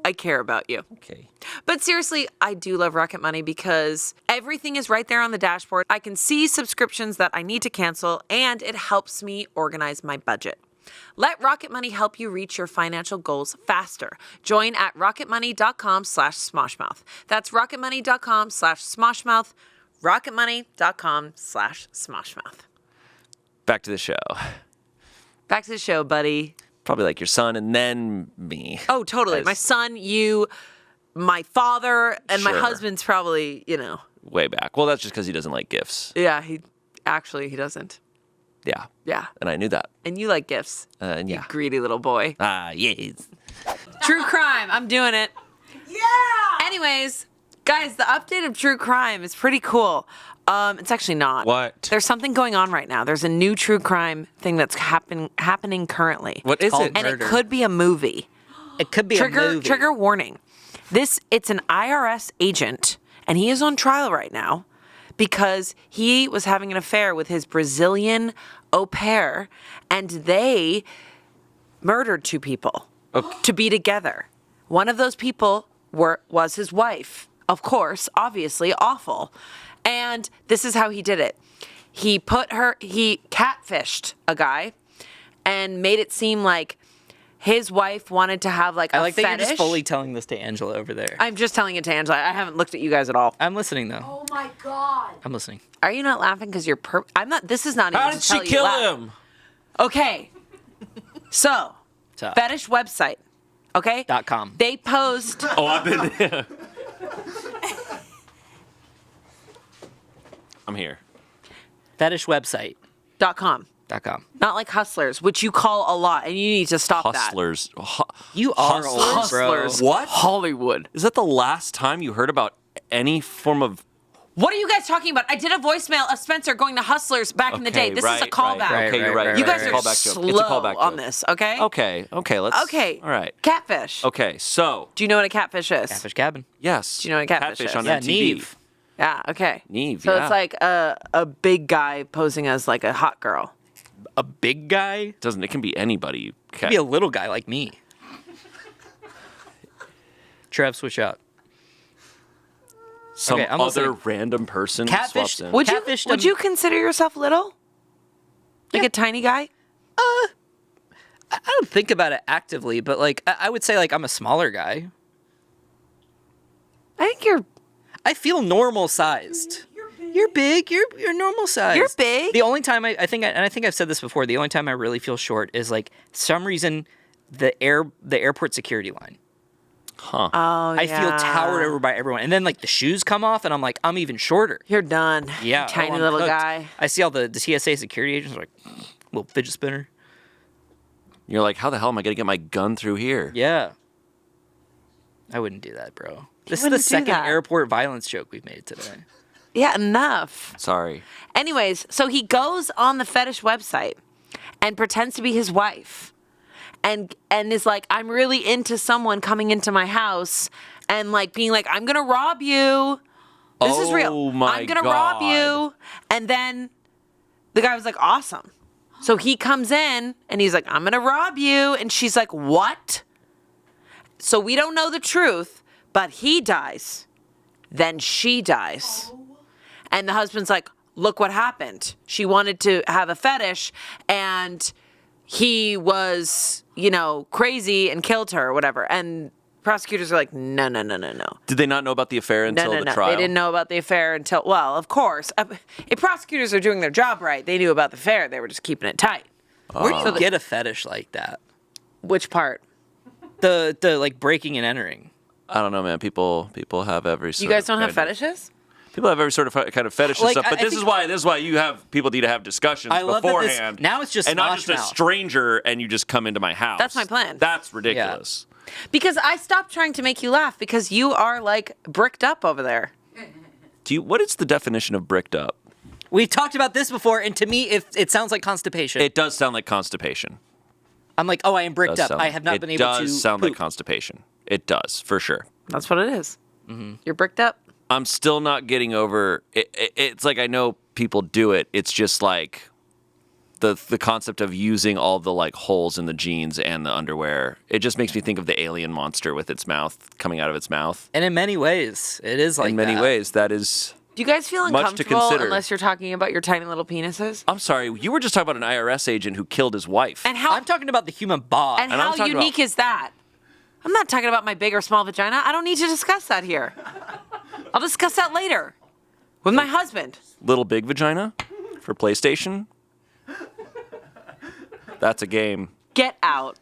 I care about you.
Okay.
But seriously, I do love Rocket Money because everything is right there on the dashboard. I can see subscriptions that I need to cancel, and it helps me organize my budget. Let Rocket Money help you reach your financial goals faster. Join at rocketmoney.com/smoshmouth. That's rocketmoney.com/smoshmouth. rocketmoney.com/smoshmouth.
Back to the show.
Back to the show, buddy.
Probably like your son and then me.
Oh, totally.
As-
My son, you, my father, and my
Sure.
husband's probably,
Way back. Well, that's just because he doesn't like gifts.
Yeah, he doesn't.
Yeah.
Yeah.
And I knew that.
And you like gifts.
And
You
yeah.
greedy little boy.
Yes.
True crime. I'm doing it. Yeah. Anyways, guys, the update of True Crime is pretty cool. It's actually not.
What?
There's something going on right now. There's a new true crime thing that's happening currently.
What is it?
And
Murder.
it could be a movie.
It could be a movie.
Trigger warning. It's an IRS agent, and he is on trial right now because he was having an affair with his Brazilian au pair, and they murdered 2 people to be together. One of those people was his wife. Of course, obviously awful. And this is how he did it. He catfished a guy and made it seem like his wife wanted to have like a
I like that
fetish.
you're just fully telling this to Angela over there.
I'm just telling it to Angela. I haven't looked at you guys at all.
I'm listening though.
Oh my god.
I'm listening.
Are you not laughing because you're I'm not. This is not
How
even
did
to tell
she
you
kill
laugh.
him?
Okay. So,
Tough.
fetish website. Okay?
.com.
They post.
Oh, I've been there.
I'm here.
Fetish website.
.com.
.com.
Not like Hustlers, which you call a lot, and you need to stop
Hustlers.
You are
Hustlers?
old, bro.
Hustlers.
What?
Hollywood.
Is that the last time you heard about any form of...
What are you guys talking about? I did a voicemail of Spencer going to Hustlers back in the day. This is a callback.
right,
Okay, you're right.
right,
You
you're
guys
right.
are
Callback joke.
slow
It's a callback
on
joke.
this, okay?
Okay, let's...
Okay.
All right.
Catfish.
Okay, so...
Do you know what a catfish is?
Catfish Cabin.
Yes.
Do you know what a catfish is?
on
Yeah,
MTV.
Neve.
Yeah, okay.
Neve,
So
yeah.
it's like a big guy posing as like a hot girl.
A big guy.
It can be anybody.
Could be a little guy like me. Trev, switch out.
Some
Okay, I'm
other
listening.
random person
Catfish-
swaps in.
Would
Catfish
you
them-
consider yourself little? Like a tiny guy?
I don't think about it actively, but like I would say like I'm a smaller guy.
I think you're
I feel normal sized. You're big. You're normal sized.
You're big.
The only time I think I've said this before. The only time I really feel short is like some reason the airport security line.
Huh.
Oh,
I feel towered over by everyone, and then like the shoes come off, and I'm like I'm even shorter.
You're done.
Yeah,
You tiny
I'm
little
cooked.
guy.
I see all the TSA security agents are like little fidget spinner.
You're like, how the hell am I going to get my gun through here?
Yeah. I wouldn't do that, bro. This is the
wouldn't do
second
that.
airport violence joke we've made today.
Yeah, enough.
Sorry.
Anyways, so he goes on the fetish website and pretends to be his wife. And is like, I'm really into someone coming into my house and like being like, I'm gonna rob you. This is real.
Oh my
I'm gonna rob
God.
you. And then the guy was like, awesome. So he comes in and he's like, I'm gonna rob you. And she's like, what? So we don't know the truth, but he dies. Then she dies. And the husband's like, look what happened. She wanted to have a fetish and he was, crazy and killed her or whatever. And prosecutors are like, no.
Did they not know about the affair until the trial?
They didn't know about the affair until, well, of course. If prosecutors are doing their job right, they knew about the affair. They were just keeping it tight.
Where do you get a fetish like that?
Which part?
The like breaking and entering.
I don't know, man. People have every sort
You guys
of
don't have
kind of-
fetishes?
People have every sort of kind of fetish and
Like,
stuff, but
I
this
think-
is why you have people need to have discussions
I love that this-
beforehand.
now it's just
and not
Smosh
just a
mouth.
stranger and you just come into my house.
That's my plan.
That's ridiculous.
Because I stopped trying to make you laugh because you are like bricked up over there.
What is the definition of bricked up?
We've talked about this before, and to me, it sounds like constipation.
It does sound like constipation.
I'm like, oh, I am bricked
Does
up.
sound-
I have not been able to.
It does sound like
poop.
constipation. It does, for sure.
That's what it is. You're bricked up?
I'm still not getting over it. It's like I know people do it. It's just like the concept of using all the like holes in the jeans and the underwear. It just makes me think of the alien monster with its mouth coming out of its mouth.
And in many ways, it is like
In many
that.
ways, that is.
Do you guys feel
Much to
uncomfortable
consider.
unless you're talking about your tiny little penises?
I'm sorry. You were just talking about an IRS agent who killed his wife.
And how
I'm talking about the human bod.
and
and I'm
how
talking
unique
about-
is that? I'm not talking about my big or small vagina. I don't need to discuss that here. I'll discuss that later with my husband.
Little Big Vagina for PlayStation. That's a game.
Get out.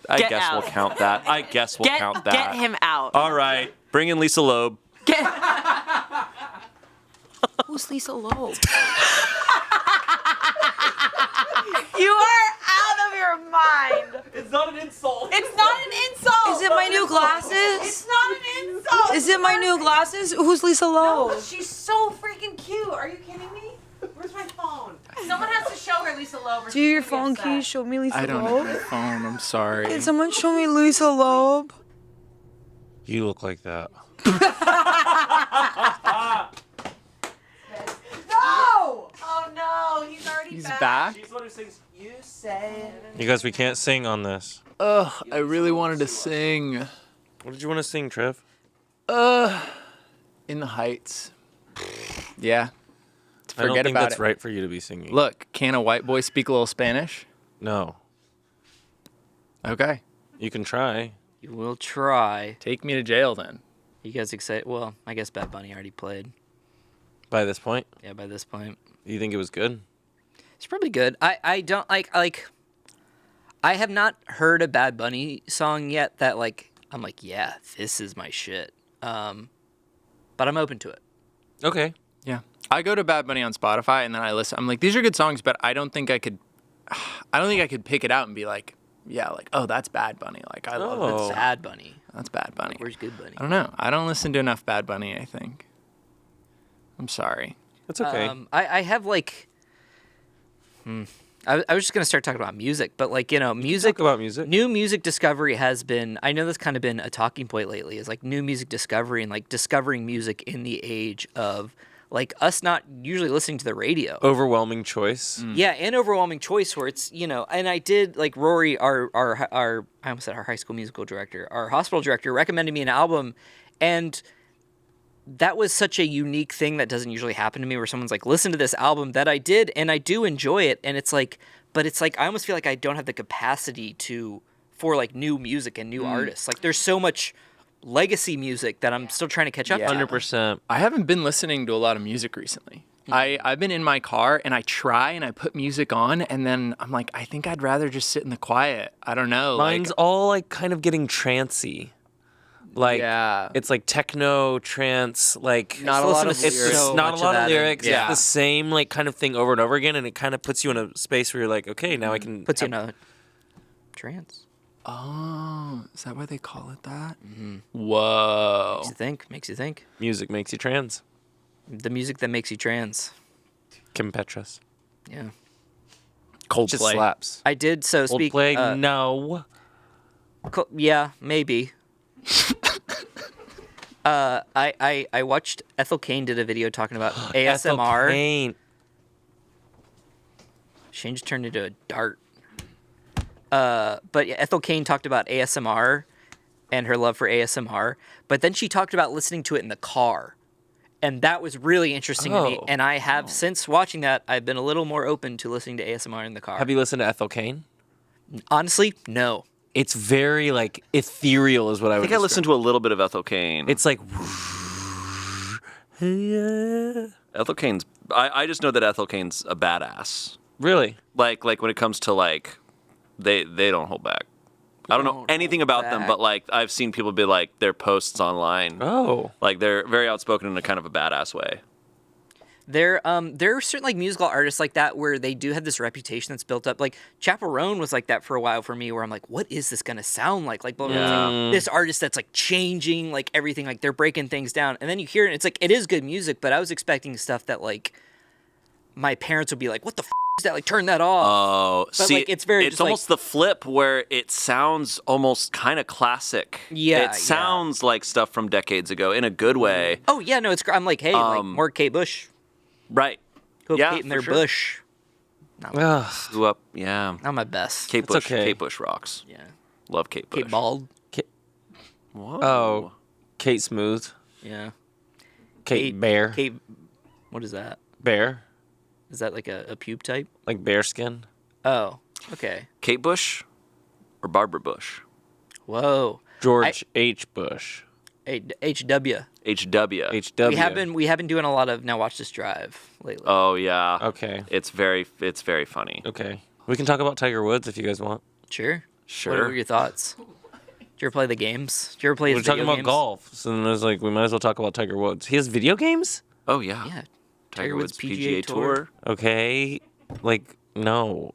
I
Get
guess
out.
we'll count that. I guess we'll count that.
Get him out.
All right. Bring in Lisa Loeb.
Get. Who's Lisa Loeb? You are out of your mind.
It's not an insult.
It's not an insult.
Is it my new glasses?
It's not an insult.
Is it my new glasses? Who's Lisa Loeb?
No, she's so freaking cute. Are you kidding me? Where's my phone? Someone has to show her Lisa Loeb.
Do your phone keys show me Lisa
I don't
Loeb?
have my phone. I'm sorry.
Can someone show me Lisa Loeb?
You look like that.
No! Oh no, he's already
He's back.
You say.
You guys, we can't sing on this.
Ugh, I really wanted to sing.
What did you want to sing, Trev?
In the Heights. Yeah.
I don't
Forget
think
about
that's
it.
right for you to be singing.
Look, can a white boy speak a little Spanish?
No.
Okay.
You can try.
You will try.
Take me to jail then.
You guys excited? Well, I guess Bad Bunny already played.
By this point,
Yeah, by this point.
you think it was good?
It's probably good. I don't like I have not heard a Bad Bunny song yet that like I'm like, yeah, this is my shit. But I'm open to it.
Okay.
Yeah. I go to Bad Bunny on Spotify and then I listen. I'm like, these are good songs, but I don't think I could pick it out and be like, yeah, like, oh, that's Bad Bunny. Like, I love
Oh.
it.
Bad Bunny.
That's Bad Bunny.
Where's Good Bunny?
I don't know. I don't listen to enough Bad Bunny, I think. I'm sorry.
That's okay.
I have like I was just gonna start talking about music, but like, you know, music
Talk about music.
new music discovery has been, I know that's kind of been a talking point lately, is like new music discovery and like discovering music in the age of like us not usually listening to the radio.
Overwhelming choice.
Yeah, and overwhelming choice where it's, you know, and I did like Rory, our I almost said our high school musical director, our hospital director recommended me an album, and that was such a unique thing that doesn't usually happen to me where someone's like, listen to this album that I did, and I do enjoy it, and it's like, but it's like I almost feel like I don't have the capacity for like new music and new artists. Like there's so much legacy music that I'm still trying to catch up to.
100%.
I haven't been listening to a lot of music recently. I've been in my car and I try and I put music on and then I'm like, I think I'd rather just sit in the quiet. I don't know.
Mine's all like kind of getting trancey. Like
Yeah.
it's like techno, trance, like
Not a lot of
it's
lyrics.
just
So
not
much
a
of
lot
that
of
in-
lyrics.
yeah.
It's the same like kind of thing over and over again, and it kind of puts you in a space where you're like, okay, now I can
Puts you in a trance.
Oh, is that why they call it that? Whoa.
Makes you think.
music makes you trans.
The music that makes you trans.
Kim Petras.
Yeah.
Coldplay.
Just slaps.
I did so speak.
Coldplay, no.
Yeah, maybe. I watched Ethel Cain did a video talking about
Ethel
ASMR.
Cain.
Shayne just turned into a dart. But yeah, Ethel Cain talked about ASMR and her love for ASMR, but then she talked about listening to it in the car. And that was really interesting to me.
Oh.
And I have, since watching that, I've been a little more open to listening to ASMR in the car.
Have you listened to Ethel Cain?
Honestly, no.
It's very like ethereal, is what I would.
I think I listened to a little bit of Ethel Cain.
It's like.
Ethel Cain's. I just know that Ethel Cain's a badass.
Really?
Like when it comes to like, they don't hold back. I don't know anything about them, but like I've seen people be like their posts online.
Oh.
Like they're very outspoken in a kind of a badass way.
There are certain like musical artists like that where they do have this reputation that's built up. Like Chaperone was like that for a while for me, where I'm like, what is this gonna sound like? Like, blah, blah, blah. Like, this artist that's like changing like everything, like they're breaking things down, and then you hear it, and it's like it is good music, but I was expecting stuff that like my parents would be like, what the is that? Like turn that off.
Oh,
but,
see,
like, it's very
it's
just,
almost the flip where it sounds almost kind of classic.
Yeah,
it sounds like stuff from decades ago in a good way.
Oh yeah, no, it's. I'm like, hey, like more Kate Bush.
Right.
Who
Yeah,
Kate in their
for sure.
bush.
Ugh.
Who up? Yeah.
Not my best.
Kate Bush.
okay.
Kate Bush rocks.
Yeah.
Love Kate Bush.
Kate Bald.
Whoa.
Oh, Kate Smooth.
Yeah.
Kate Bear.
Kate. What is that?
Bear.
Is that like a pube type?
Like bearskin.
Oh. Okay.
Kate Bush or Barbara Bush?
Whoa.
George H. Bush.
HW.
HW.
HW.
We have been doing a lot of Now Watch This Drive lately.
Oh yeah.
Okay.
It's very funny.
Okay. We can talk about Tiger Woods if you guys want.
Sure.
Sure.
What are your thoughts? Did you ever play the games? Did you ever play
We're
his
talking
video
about
games?
golf, so then there's like we might as well talk about Tiger Woods. He has video games?
Oh yeah.
Yeah.
Tiger Woods PGA Tour.
Okay. Like no.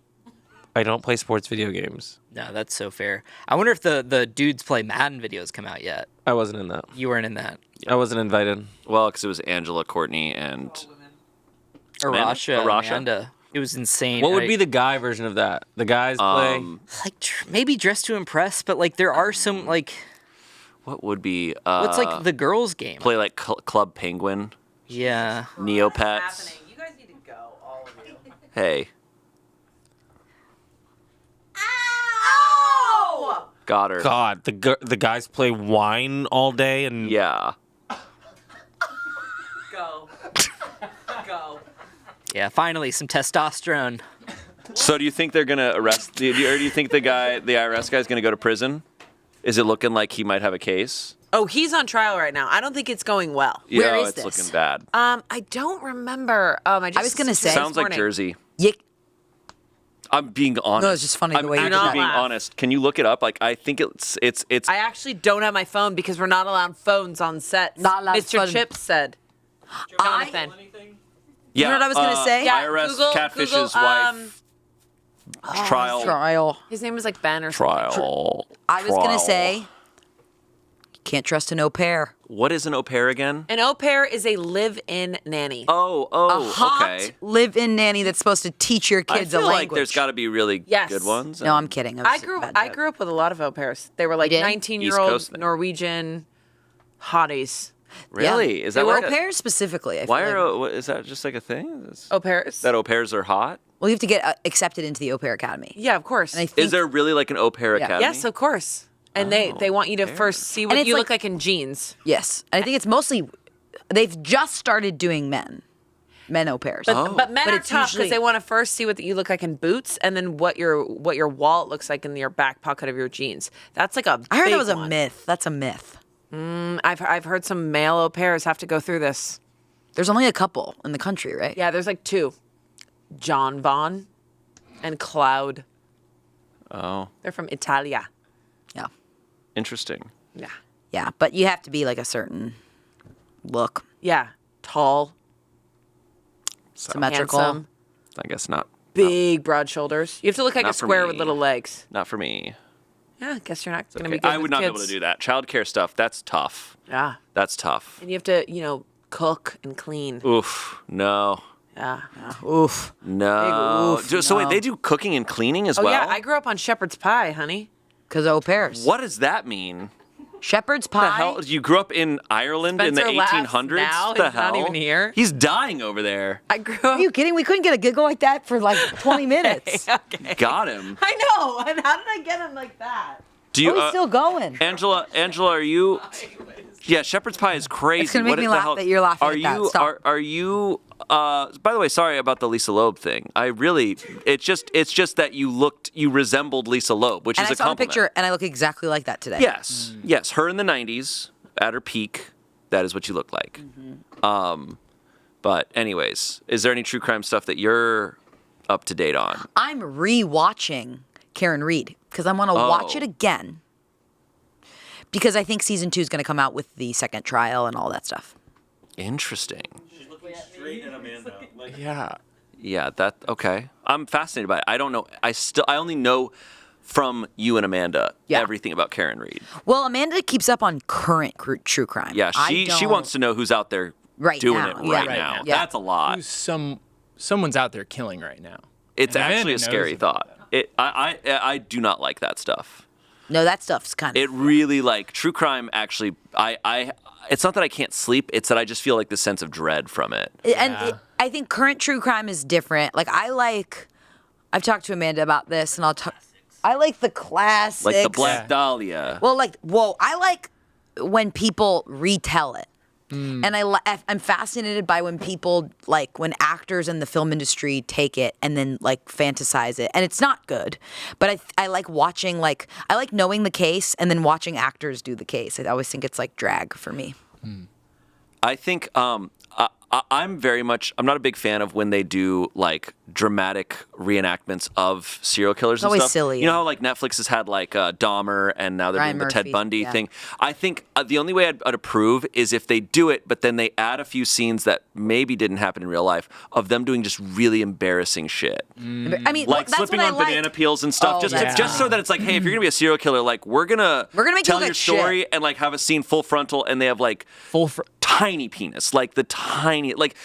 I don't play sports video games.
No, that's so fair. I wonder if the Dudes Play Madden videos come out yet.
I wasn't in that.
You weren't in that.
I wasn't invited.
Well, because it was Angela, Courtney, and
Arasha,
Arasha?
Amanda. It was insane.
What would be the guy version of that? The guys play.
like maybe Dress to Impress, but like there are some like
what would be
what's like the girls game?
play like Club Penguin,
Yeah.
Neopets.
You guys need to go, all of you.
Hey,
Ow!
got her.
God, the guys play wine all day and
Yeah.
Go. Go.
Yeah, finally some testosterone.
So do you think they're gonna arrest? Or do you think the IRS guy's gonna go to prison? Is it looking like he might have a case?
Oh, he's on trial right now. I don't think it's going well.
Yeah,
Where is
it's
this?
looking bad.
I don't remember. I
was gonna say-
Sounds like Jersey.
Yeah.
I'm being honest.
No, it's just funny the
I'm
way you
actually
did that.
being
laugh.
honest. Can you look it up? Like I think it's.
I actually don't have my phone because we're not allowed phones on set.
Not allowed
Mr.
phone.
Chips said. Jonathan.
yeah.
You know what I was gonna say?
Yeah,
IRS
Google-
catfish's
Google,
wife. Trial.
His name was like Ben or something.
Trial.
I was gonna
Trial.
say, you can't trust an au pair.
What is an au pair again?
An au pair is a live-in nanny.
Oh,
Hot
okay.
live-in nanny that's supposed to teach your
I
kids
feel
a
like
language.
there's got to be really
Yes.
good ones.
No, I'm kidding. That was
I
a
grew
bad
I
joke.
grew up with a lot of au pairs. They were like
did?
19-year-old
East Coast.
Norwegian hotties.
Really?
Yeah.
Is
They
that
were
like
au pairs specifically? I
Why
feel
are
like.
is that just like a thing?
Au pairs?
That au pairs are hot?
Well, you have to get accepted into the au pair academy.
Yeah, of course.
And I think
Is there really like an au pair
Yeah.
academy?
Yes, of course. And they want you to first see what
And it's
you
like-
look like in jeans.
yes, and I think it's mostly they've just started doing men au pairs.
But men
But
are
it's
tough because
usually-
they want to first see what you look like in boots, and then what your wallet looks like in your back pocket of your jeans. That's like a.
I heard
big
that was a
one.
myth. That's a myth.
I've heard some male au pairs have to go through this.
There's only a couple in the country, right?
Yeah, there's like two, John Vaughn, and Cloud.
Oh,
They're from Italia.
Yeah.
interesting.
Yeah,
Yeah, but you have to be like a certain look,
yeah, tall,
symmetrical.
handsome,
I guess not.
big, broad shoulders. You have to look like
Not
a
for
square with
me.
little legs.
Not for me.
Yeah, I guess you're not going to
Okay,
be good
I would
with
not be
kids.
able to do that. Childcare stuff, that's tough.
Yeah,
That's tough.
and you have to, cook and clean.
Oof. No.
Yeah.
Oof.
No.
Big oof,
So wait,
no.
they do cooking and cleaning as
Oh
well?
yeah, I grew up on shepherd's pie, honey.
Because au pairs.
What does that mean?
Shepherd's
The
pie.
hell? You grew up in Ireland in the
Spencer laughs
1800s?
now.
The
He's
hell?
not even here.
He's dying over there.
I grew up.
Are you kidding? We couldn't get a giggle like that for like 20 minutes.
Okay.
Got him.
I know. And how did I get him like that?
Do you?
Oh, he's still going.
Angela, are you? Yeah, shepherd's pie is crazy.
It's gonna make
What
me
the
laugh
hell-
that you're laughing
Are
at that.
you?
Stop.
Are you? By the way, sorry about the Lisa Loeb thing. It's just that you resembled Lisa Loeb, which
And
is
I
a
saw the
compliment.
picture, and I look exactly like that today.
Yes, her in the '90s at her peak. That is what you look like. But anyways, is there any true crime stuff that you're up to date on?
I'm rewatching Karen Reed because I want to watch it again. Because I think season 2 is going to come out with the second trial and all that stuff.
Interesting.
Straight at Amanda.
Yeah.
Yeah, okay. I'm fascinated by it. I don't know. I only know from you and Amanda everything about Karen Reed.
Well, Amanda keeps up on current true crime.
Yeah, she wants to know who's out there doing it right now.
Yeah.
That's a lot.
Who's someone's out there killing right now.
It's
And
actually
Amanda
a scary
knows about
thought. I do not like that stuff.
No, that stuff's kind of...
It really, like, true crime actually, it's not that I can't sleep, it's that I just feel like this sense of dread from it.
I think current true crime is different. Like, I've talked to Amanda about this, and I like the classics.
Like the Black Dahlia.
Well, I like when people retell it. And I'm fascinated by when people, like, when actors in the film industry take it and then, like, fantasize it. And it's not good. But I like watching, like, I like knowing the case and then watching actors do the case. I always think it's, like, drag for me.
I think I'm not a big fan of when they do, like, dramatic reenactments of serial killers and
always
stuff.
silly.
You know how, like, Netflix has had, like, Dahmer, and now they're
Ryan
doing the Ted
Murphy,
Bundy
yeah.
thing. I think the only way I'd approve is if they do it, but then they add a few scenes that maybe didn't happen in real life of them doing just really embarrassing shit.
I mean,
Like
that's
slipping
what I
on
like.
banana peels and stuff,
Oh,
just
that's
so that it's like, hey, if you're gonna be a serial killer, like we're gonna
make you
tell
look
your
like
story
shit.
and like have a scene full frontal, and they have like tiny penis, like the tiny, like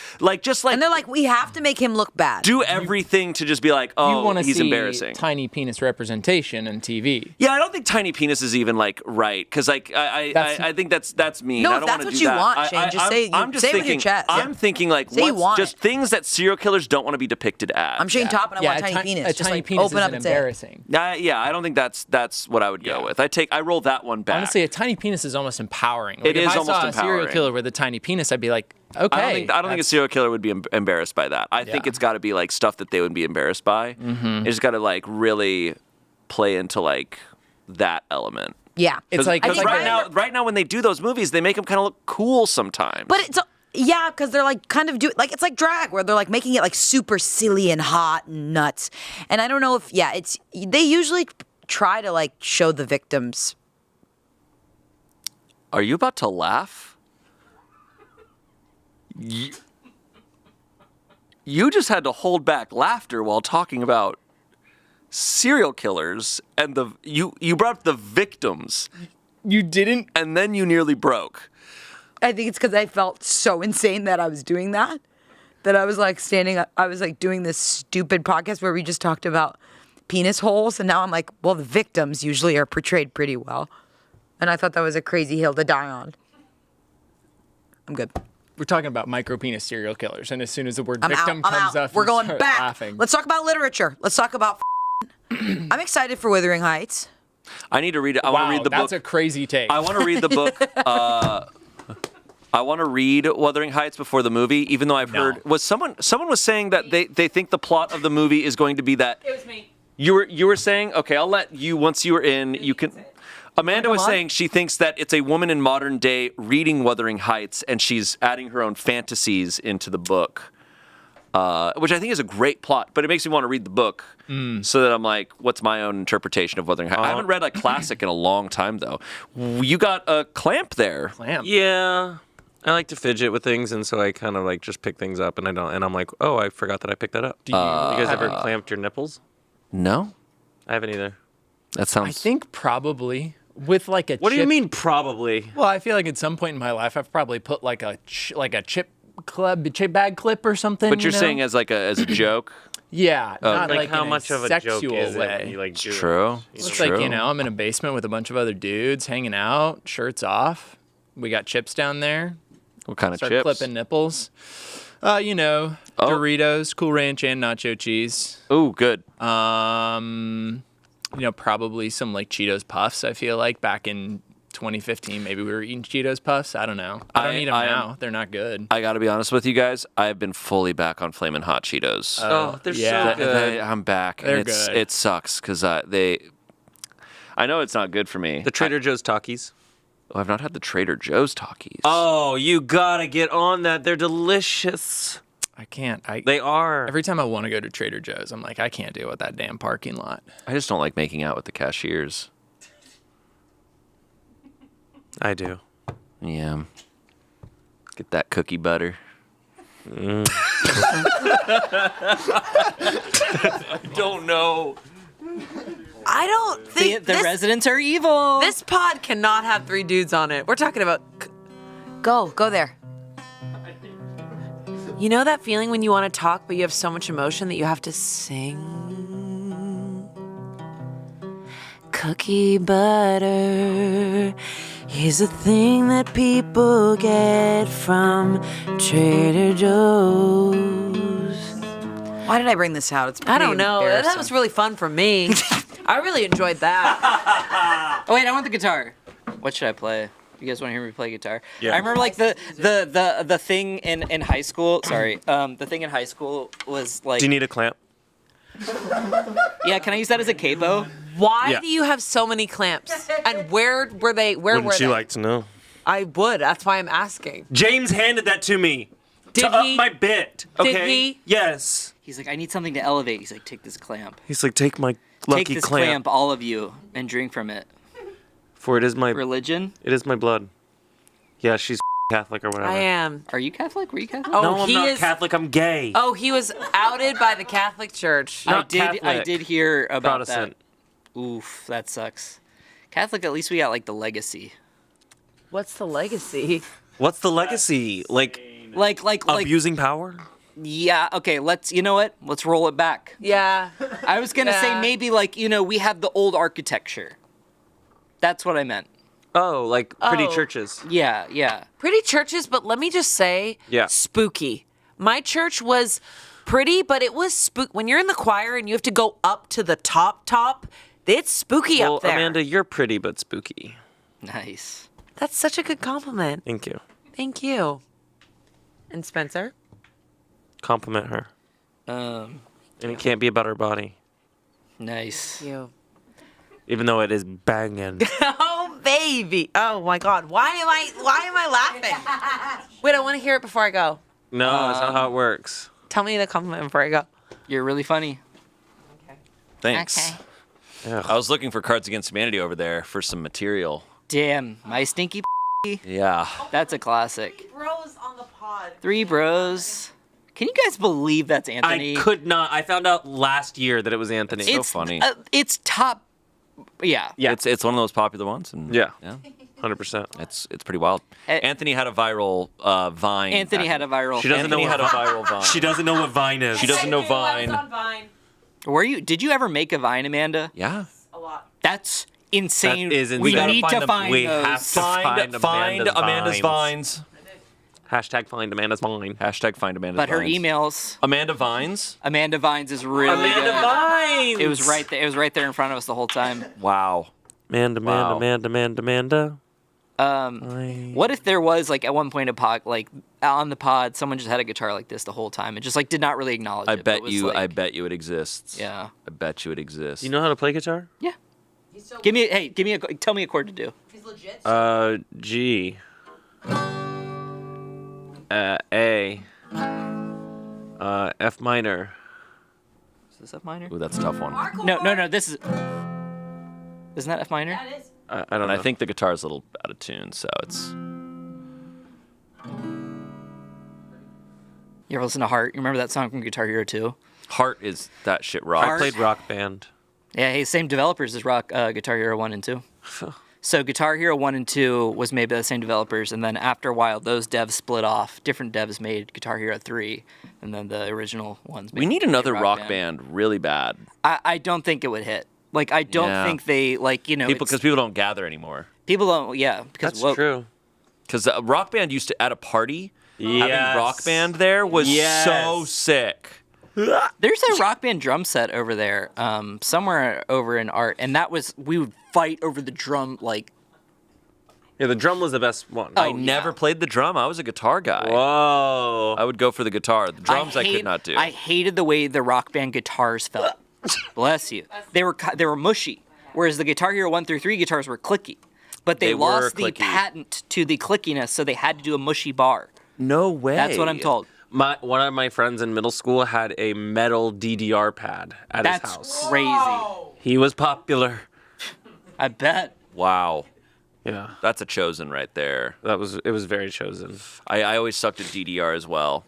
just like,
And they're like, we have to make him look bad.
do everything to just be like,
You
oh,
want to
he's
see
embarrassing.
tiny penis representation on TV.
Yeah, I don't think tiny penis is even like right, because like I think that's mean.
No,
I
if
don't
that's
wanna
what
do
you
that.
want, Shayne, just say
I'm just
say it with
thinking,
your chest.
I'm thinking like
Say you
what's
want
just
it.
things that serial killers don't want to be depicted as.
I'm Shayne Topp and I want a tiny penis.
A
Just
tiny
like,
penis
open up
isn't
and say it.
embarrassing.
Yeah, I don't think that's what I would go with. I roll that one back.
Honestly, a tiny penis is almost empowering. Like,
It
if
is
I
almost
saw a serial
empowering.
killer with a tiny penis, I'd be like, okay.
I don't think a serial killer would be embarrassed by that. I think it's got to be like stuff that they would be embarrassed by.
Mm-hmm.
It's got to like really play into like that element.
Yeah.
It's like-
Because
I think
right now when they do those movies, they make them kind of look cool sometimes.
But it's yeah, because they're like kind of it's like drag where they're like making it like super silly and hot and nuts. And I don't know if they usually try to like show the victims.
Are you about to laugh? You just had to hold back laughter while talking about serial killers, and you brought up the victims,
You didn't?
and then you nearly broke.
I think it's because I felt so insane that I was doing that I was like standing up. I was like doing this stupid podcast where we just talked about penis holes, and now I'm like, well, the victims usually are portrayed pretty well. And I thought that was a crazy hill to die on. I'm good.
We're talking about micro penis serial killers, and as soon as the word
I'm
victim
out. I'm
comes
out.
up,
We're
you
going
start
back.
laughing.
Let's talk about literature. Let's talk about. I'm excited for Wuthering Heights.
I need to read it. I want to read the book.
That's a crazy take.
I want to read the book. I want to read Wuthering Heights before the movie, even though I've heard someone was saying that they think the plot of the movie is going to be that.
It was me.
You were saying, okay, I'll let you, once you were in, you can. Amanda was saying she thinks that it's a woman in modern day reading Wuthering Heights, and she's adding her own fantasies into the book, which I think is a great plot, but it makes me want to read the book so that I'm like, what's my own interpretation of Wuthering Heights? I haven't read a classic in a long time, though. You got a clamp there.
Clamp.
Yeah. I like to fidget with things, and so I kind of like just pick things up, and I'm like, oh, I forgot that I picked that up.
Do you,
You guys ever clamped your nipples?
No?
I haven't either.
That sounds...
I think probably with like a
What do you
chip-
mean probably?
Well, I feel like at some point in my life, I've probably put like a chip bag clip or something.
But you're
you know?
saying as a joke?
Yeah, not
Like
like
how
in
much
a
of a joke
sexual
is it
way.
when you like do
True.
it?
It's
It's
true.
like, I'm in a basement with a bunch of other dudes hanging out, shirts off. We got chips down there.
What kind of
Start
chips?
clipping nipples. Doritos, Cool Ranch, and nacho cheese.
Ooh, good.
Probably some like Cheetos Puffs, I feel like, back in 2015, maybe we were eating Cheetos Puffs. I don't know. I don't eat them now. They're not good.
I got to be honest with you guys. I've been fully back on Flamin' Hot Cheetos.
Oh, they're so good.
I'm back.
They're
and
good.
It sucks because I know it's not good for me.
The Trader Joe's Takis.
I've not had the Trader Joe's Takis.
Oh, you gotta get on that. They're delicious.
I can't.
They are.
Every time I want to go to Trader Joe's, I'm like, I can't deal with that damn parking lot.
I just don't like making out with the cashiers.
I do.
Yeah. Get that cookie butter. I don't know.
I don't think
The residents are evil.
this pod cannot have 3 dudes on it. We're talking about.
Go there.
You know that feeling when you want to talk, but you have so much emotion that you have to sing? Cookie butter is a thing that people get from Trader Joe's.
Why did I bring this out? It's
I don't
pretty
know. That
embarrassing.
was really fun for me. I really enjoyed that.
Oh wait, I want the guitar. What should I play? You guys want to hear me play guitar?
Yeah.
I remember like the thing in high school. Sorry, the thing in high school was like.
Do you need a clamp?
Yeah, can I use that as a capo?
Why
Yeah.
do you have so many clamps? And where were they? Where
Wouldn't
were
you
they?
like to know?
I would. That's why I'm asking.
James handed that to me.
Did
to
he?
up my bit.
Did
Okay.
he?
Yes.
He's like, I need something to elevate. He's like, take this clamp.
He's like, take my lucky
Take this
clamp.
clamp, all of you, and drink from it.
For it is my
Religion?
my blood. Yeah, she's Catholic or whatever.
I am.
Are you Catholic? Were you Catholic?
Oh,
No, I'm
he
not
is.
Catholic. I'm gay.
Oh, he was outed by the Catholic Church.
Not
I
Catholic.
did hear about
Protestant.
that. Oof, that sucks. Catholic, at least we got like the legacy.
What's the legacy?
What's the legacy? Like
Like
abusing power?
yeah, okay, you know what? Let's roll it back.
Yeah.
I was going to say
Yeah.
maybe like, we have the old architecture. That's what I meant.
Oh, like pretty
Oh.
churches.
Yeah, yeah.
Pretty churches, but let me just say,
Yeah.
spooky. My church was pretty, but it was spook. When you're in the choir and you have to go up to the top, it's spooky
Well,
up there.
Amanda, you're pretty but spooky.
Nice.
That's such a good compliment.
Thank you.
Thank you. And Spencer?
Compliment her.
Um,
And it can't be about her body,
nice.
You.
even though it is banging.
Oh, baby. Oh, my God. Why am I laughing? Wait, I want to hear it before I go.
No, that's not how it works.
Tell me the compliment before I go.
You're really funny.
Thanks.
Okay.
I was looking for Cards Against Humanity over there for some material.
Damn, my stinky
Yeah.
That's a classic.
Bros on the pod.
3 bros. Can you guys believe that's Anthony?
I could not. I found out last year that it was Anthony.
so funny.
It's top. Yeah.
Yeah.
It's one of those popular ones. And
Yeah.
Yeah.
100%.
It's pretty wild. Anthony had a viral Vine.
Anthony had a viral.
She doesn't know
Anthony
what
had a viral Vine.
She doesn't know what Vine is.
She doesn't know Vine.
Vine.
Did you ever make a Vine, Amanda?
Yeah.
A lot.
That's insane.
That is insane.
We
We gotta
need to find
we
those.
have to find
Amanda's Vines.
Hashtag find Amanda's Vine.
Hashtag find Amanda's
But her
Vines.
emails,
Amanda Vines?
Amanda Vines is really
Amanda
good.
Vines.
It was right there. It was right there in front of us the whole time.
Wow.
Amanda.
Wow.
What if there was like at one point on the pod, someone just had a guitar like this the whole time and just like did not really acknowledge
I
it. but
bet
was,
you
like-
I bet you it exists.
Yeah.
I bet you it exists.
You know how to play guitar?
Yeah. Tell me a chord to do.
He's legit.
G. A. F minor.
Is this F minor?
Ooh, that's a tough one.
No. This is. Isn't that F minor?
That is.
I don't
And
know.
I think the guitar's a little out of tune, so it's
You ever listen to Heart? You remember that song from Guitar Hero 2?
Heart is that shit rock.
I played Rock Band.
Yeah, hey, same developers as Guitar Hero 1 and 2. So Guitar Hero 1 and 2 was made by the same developers, and then after a while, those devs split off. Different devs made Guitar Hero 3, and then the original ones made
We need another
made
rock band really bad.
I don't think it would hit. Like, I don't
Yeah.
think they, like, you know,
Because people don't gather anymore.
people don't, yeah. Because,
That's true.
Because Rock Band used to, at a party,
Yes.
having Rock Band there was
Yes.
so sick.
There's a Rock Band drum set over there, somewhere over in art, and we would fight over the drum, like,
Yeah, the drum was the best one.
I never played the drum. I was a guitar guy.
Whoa.
I would go for the guitar. The drums I could not do.
I hated the way the Rock Band guitars felt. Bless you. They were mushy, whereas the Guitar Hero 1 through 3 guitars were clicky. But they lost the patent to the clickiness, so they had to do a mushy bar.
No way.
That's what I'm told.
One of my friends in middle school had a metal DDR pad at his house.
That's crazy.
He was popular.
I bet.
Wow.
Yeah.
That's a chosen right there.
It was very chosen.
I always sucked at DDR as well.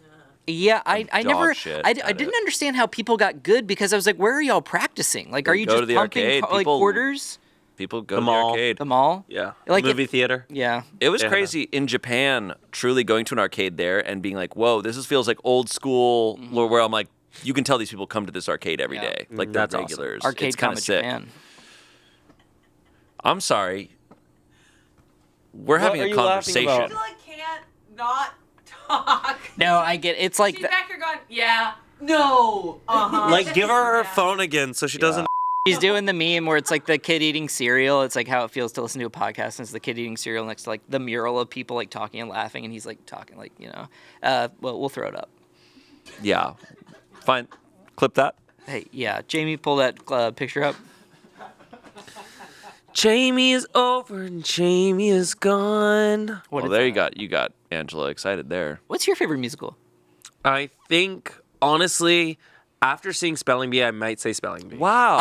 Yeah, I never,
shit
I
at
didn't
it.
understand how people got good because I was like, where are y'all practicing? Like, are you
Go
just
to the
pumping
arcade.
like
People-
quarters?
People go
The
to
mall.
the arcade.
The mall?
Yeah.
Like
Movie theater.
Yeah.
It was
Yeah.
crazy in Japan, truly going to an arcade there and being like, whoa, feels like old school, where I'm like, you can tell these people come to this arcade every day. Like, they're
That's awesome.
regulars.
Arcade
it's kind
Comic
of sick.
Japan.
I'm sorry. We're having
are
a
you laughing
conversation.
about?
I can't not talk.
No, I get it's like
She's back here going, yeah, no,
Like, give her phone again so she doesn't.
he's doing the meme where it's like the kid eating cereal. It's like how it feels to listen to a podcast, and it's the kid eating cereal next to like the mural of people like talking and laughing, and he's like talking like, you know. Well, we'll throw it up.
Yeah. Fine. Clip that.
Hey, yeah, Jamie, pull that picture up.
Jamie is over and Jamie is gone.
What
Well,
is
there
that?
you got Angela excited there.
What's your favorite musical?
I think, honestly, after seeing Spelling Bee, I might say Spelling Bee.
Wow.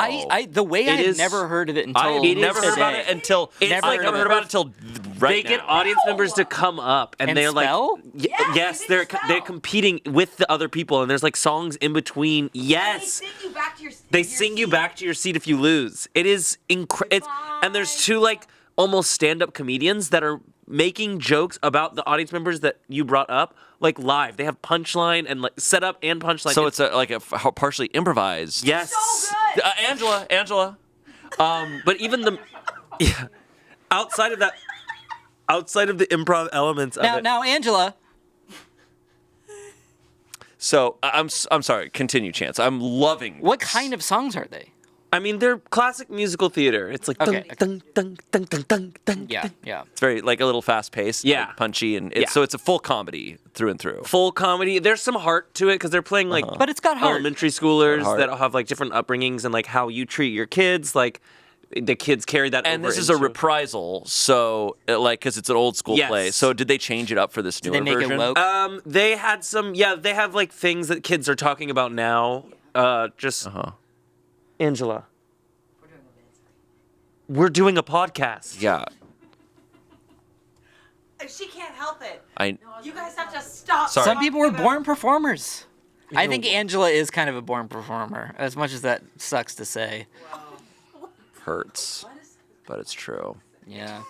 The way I
It
had
is-
never heard of it
I
until
never heard about
today.
it until
Never
I
heard
never
of
heard
it.
about it until right
They get
now.
audience members to come up, and
And
they're
spell?
like, yes, they're competing with the other people, and there's like songs in between. Yes, they sing you back to your seat if you lose. It is incredible. And there's two like almost stand-up comedians that are making jokes about the audience members that you brought up, like live. They have punchline and like setup and punchline.
So it's partially improvised.
yes,
Angela.
but even the outside of the improv elements of it.
Now, Angela.
So I'm sorry. Continue, Chance. I'm loving.
What kind of songs are they?
I mean, they're classic musical theater. It's like
Okay.
dun, dun, dun, dun, dun, dun,
Yeah,
dun.
yeah.
It's very like a little fast paced,
Yeah.
like, punchy, and
Yeah.
so it's a full comedy through and through.
Full comedy. There's some heart to it because they're playing like
But it's got heart.
elementary schoolers
Heart.
that have like different upbringings and like how you treat your kids. Like the kids carry that.
And
over
this is a
into-
reprisal, so like because it's an old school
Yes.
play. So did they change it up for this
Did
newer
they make
version?
it woke?
They had some. Yeah, they have like things that kids are talking about now. Angela. We're doing a podcast.
Yeah,
She can't help it.
I.
You guys have to stop.
Sorry.
Some people were born performers. I think Angela is kind of a born performer, as much as that sucks to say.
Hurts, but it's true.
Yeah.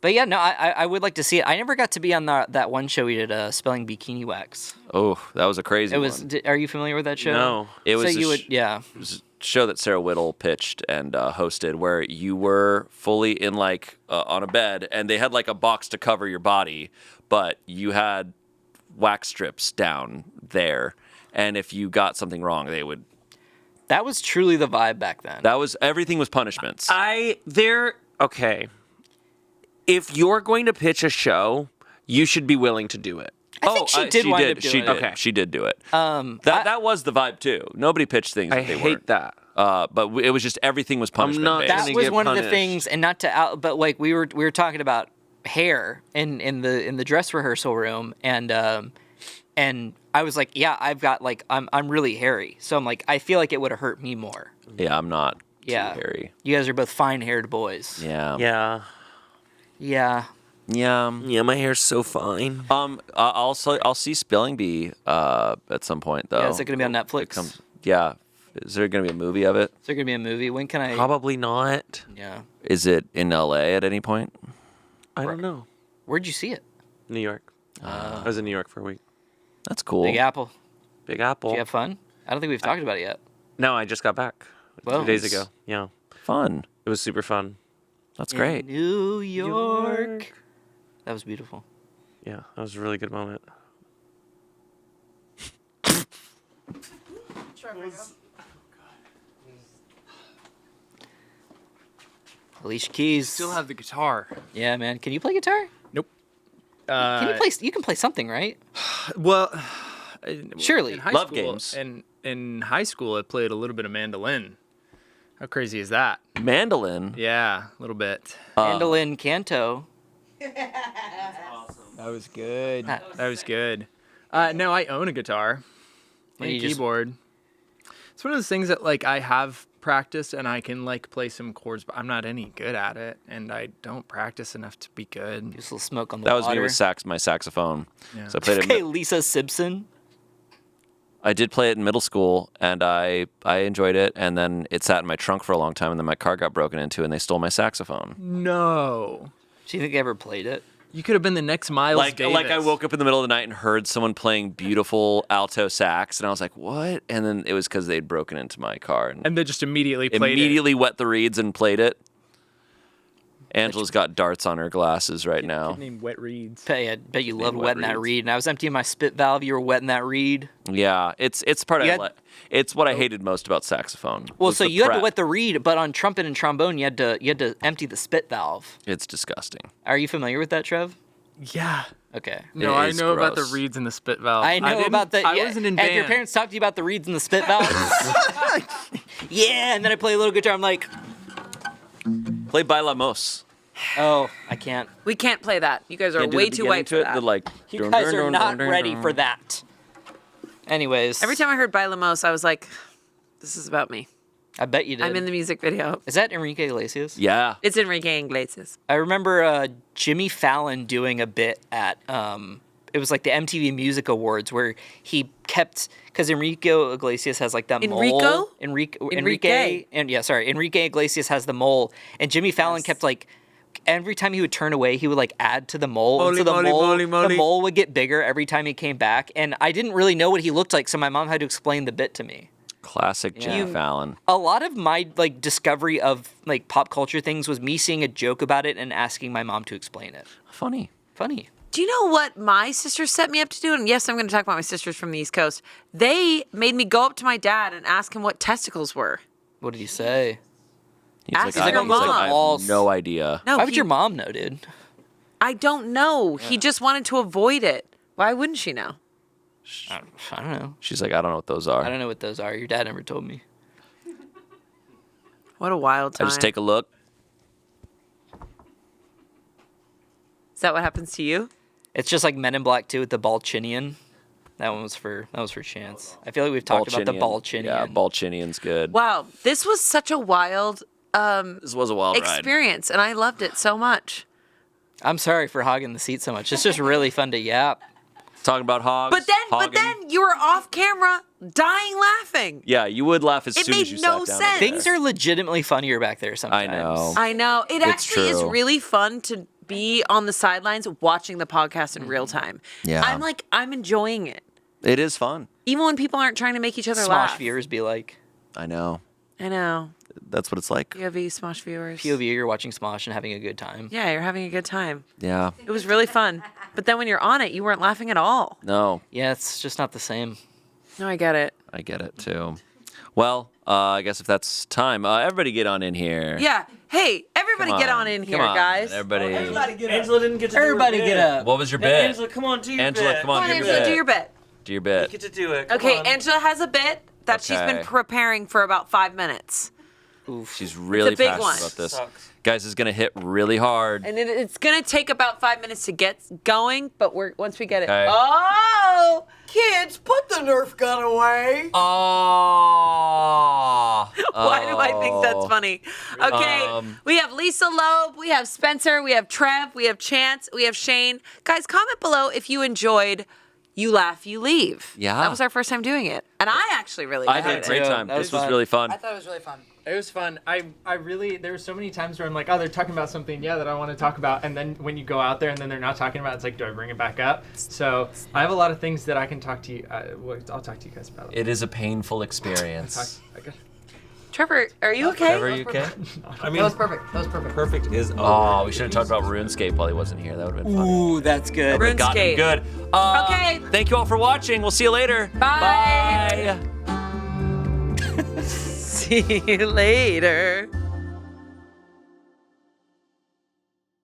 But yeah, no, I would like to see it. I never got to be on that one show we did, Spelling Bikini Wax.
Oh, that was a crazy
It was.
one.
Are you familiar with that show?
No.
It was
So
a
you would, yeah.
It was a show that Sarah Whittle pitched and hosted, where you were fully in like on a bed, and they had like a box to cover your body, but you had wax strips down there, and if you got something wrong, they would.
That was truly the vibe back then.
That was everything was punishments.
Okay. If you're going to pitch a show, you should be willing to do it.
I think she did wind up doing
She
it.
did.
Okay.
She did do it. That was the vibe too. Nobody pitched things.
I
that they
hate
weren't.
that.
But it was just everything was punishment
not
based.
That
gonna
was
get
one of the
punished.
things, and not to out, but like we were talking about hair in the dress rehearsal room, and I was like, yeah, I've got like I'm really hairy, so I'm like I feel like it would have hurt me more.
Yeah, I'm not
Yeah.
too hairy.
You guys are both fine-haired boys.
Yeah.
Yeah.
Yeah.
Yeah.
Yeah, my hair's so fine.
I'll see Spelling Bee at some point though.
Yeah, is it gonna be on Netflix?
Yeah. Is there gonna be a movie of it?
Is there gonna be a movie? When can I?
Probably not.
Yeah.
Is it in LA at any point?
I don't know.
Where'd you see it?
New York. I was in New York for a week.
That's cool.
Big Apple.
Big Apple.
Did you have fun? I don't think we've talked about it yet.
No, I just got back
Whoa.
2 days ago. Yeah.
Fun.
It was super fun.
That's great.
New York. That was beautiful.
Yeah, that was a really good moment.
Alicia Keys.
Still have the guitar.
Yeah, man. Can you play guitar?
Nope.
Can you play? You can play something, right?
Well,
Surely.
in high
Love
school,
games.
And in high school, I played a little bit of mandolin. How crazy is that?
Mandolin.
Yeah, a little bit.
Mandolin Canto.
That was good. That was good. No, I own a guitar and
you
a
just-
keyboard. It's one of those things that like I have practiced and I can like play some chords, but I'm not any good at it, and I don't practice enough to be good.
Just a little smoke on the
That was
water.
me with my saxophone.
Yeah.
So I played
Okay,
it.
Lisa Simpson.
I did play it in middle school, and I enjoyed it. And then it sat in my trunk for a long time, and then my car got broken into, and they stole my saxophone.
No.
Do you think I ever played it?
You could have been the next Miles Davis.
Like I woke up in the middle of the night and heard someone playing beautiful alto sax, and I was like, "What?" And then it was because they'd broken into my car
And they just immediately played
immediately wet the reeds and played it. Angela's got darts on her glasses right now.
it. Named Wet Reeds.
I bet you loved
wet
wetting that
reeds.
reed. And I was emptying my spit valve. You were wetting that reed.
Yeah, it's part
You
of
had-
it's what I hated most about saxophone.
Well,
was
so
the
you had to
prep.
wet the reed, but on trumpet and trombone, you had to empty the spit valve.
It's disgusting.
Are you familiar with that, Trev?
Yeah.
Okay.
No,
It
I
is
know about the
gross.
reeds and the spit valve.
I know
didn't-
about the.
I
yeah,
wasn't in
Have
band.
your parents talked to you about the reeds and the spit valve? Yeah, and then I play a little guitar. I'm like,
Play Bailamos.
oh, I can't.
We can't play that. You guys are
Can't do
way
the
too
beginning
white
to
for
it.
that.
The like.
You
dun,
guys
dun,
are
dun,
not
dun, dun,
ready
dun.
for that. Anyways,
Every time I heard Bailamos, I was like, this is about me.
I bet you did.
I'm in the music video.
Is that Enrique Iglesias?
Yeah.
It's Enrique Iglesias.
I remember Jimmy Fallon doing a bit at it was like the MTV Music Awards where he kept because Enrique Iglesias has like that
Enrico?
mole. Enrique and yeah, sorry, Enrique Iglesias has the mole, and Jimmy Fallon kept like. Every time he would turn away, he would like add to the mole. And so the mole would get bigger every time he came back. And I didn't really know what he looked like, so my mom had to explain the bit to me.
Classic Jimmy Fallon.
A lot of my like discovery of like pop culture things was me seeing a joke about it and asking my mom to explain it.
Funny.
Funny.
Do you know what my sisters set me up to do? And yes, I'm going to talk about my sisters from the East Coast. They made me go up to my dad and ask him what testicles were.
What did he say?
He's
Ask
like,
your
he's like, I
mom.
have no idea.
No,
Why would your mom know, dude?
I don't know. He just wanted to avoid it. Why wouldn't she know?
I don't know.
She's like, I don't know what those are.
I don't know what those are. Your dad never told me.
What a wild time.
I just take a look.
Is that what happens to you?
It's just like Men in Black 2 with the Balchinian. That was for Chance. I feel like we've talked about the Balchinian.
Yeah, Balchinian's good.
Wow, this was such a wild
This was a wild ride.
experience, and I loved it so much.
I'm sorry for hogging the seat so much. It's just really fun to yap.
Talking about hogs.
But then you were off camera dying laughing.
Yeah, you would laugh as
It
soon
made
as you
no
sat down.
sense.
Things are legitimately funnier back there sometimes.
I know.
I know. It actually is
true.
really fun to be on the sidelines watching the podcast in real time.
Yeah.
I'm enjoying it.
It is fun.
Even when people aren't trying to make each other
Smosh
laugh.
viewers be like,
I know.
I know.
That's what it's like.
POV Smosh viewers.
POV, you're watching Smosh and having a good time.
Yeah, you're having a good time.
Yeah.
It was really fun. But then when you're on it, you weren't laughing at all.
No,
Yeah, it's just not the same.
No, I get it.
I get it too. Well, I guess if that's time, everybody get on in here.
Yeah. Hey, everybody
Come
get on in here,
Come on,
guys.
Everybody.
Angela didn't get to
Everybody
do her
get
bit.
up.
What was your bit?
Angela, come on, do your
Angela,
bit.
come on,
Come on,
do your
Angela,
bit.
do your bit.
Do your bit.
Get to do it. Come
Okay,
on.
Angela has a bit that she's
Okay.
been preparing for about 5 minutes.
She's really
big
passionate
one.
about this.
Sucks.
Guys, it's gonna hit really hard.
And it's going to take about 5 minutes to get going, but once we get it.
Okay.
Oh! Kids, put the Nerf gun away.
Oh.
Why do I think that's funny? Okay, we have Lisa Loeb, we have Spencer, we have Trev, we have Chance, we have Shayne. Guys, comment below if you enjoyed You Laugh, You Leave.
Yeah.
That was our first time doing it. And I actually really
I
enjoyed
had a
it.
great time.
That was
This was
fun.
really fun.
I thought it was really fun.
It was fun. I really, there were so many times where I'm like, oh, they're talking about something, that I want to talk about. And then when you go out there and then they're not talking about it, it's like, do I bring it back up? So I have a lot of things that I can talk to you, I'll talk to you guys about.
It is a painful experience.
Trevor, are you okay?
Trevor, you okay?
I mean,
That was perfect. That was perfect.
perfect is over.
Oh, we should have talked about RuneScape while he wasn't here. That would have been funny.
Ooh, that's good.
RuneScape.
Gotten him good.
Okay.
Thank you all for watching. We'll see you later.
Bye.
Bye.
See you later.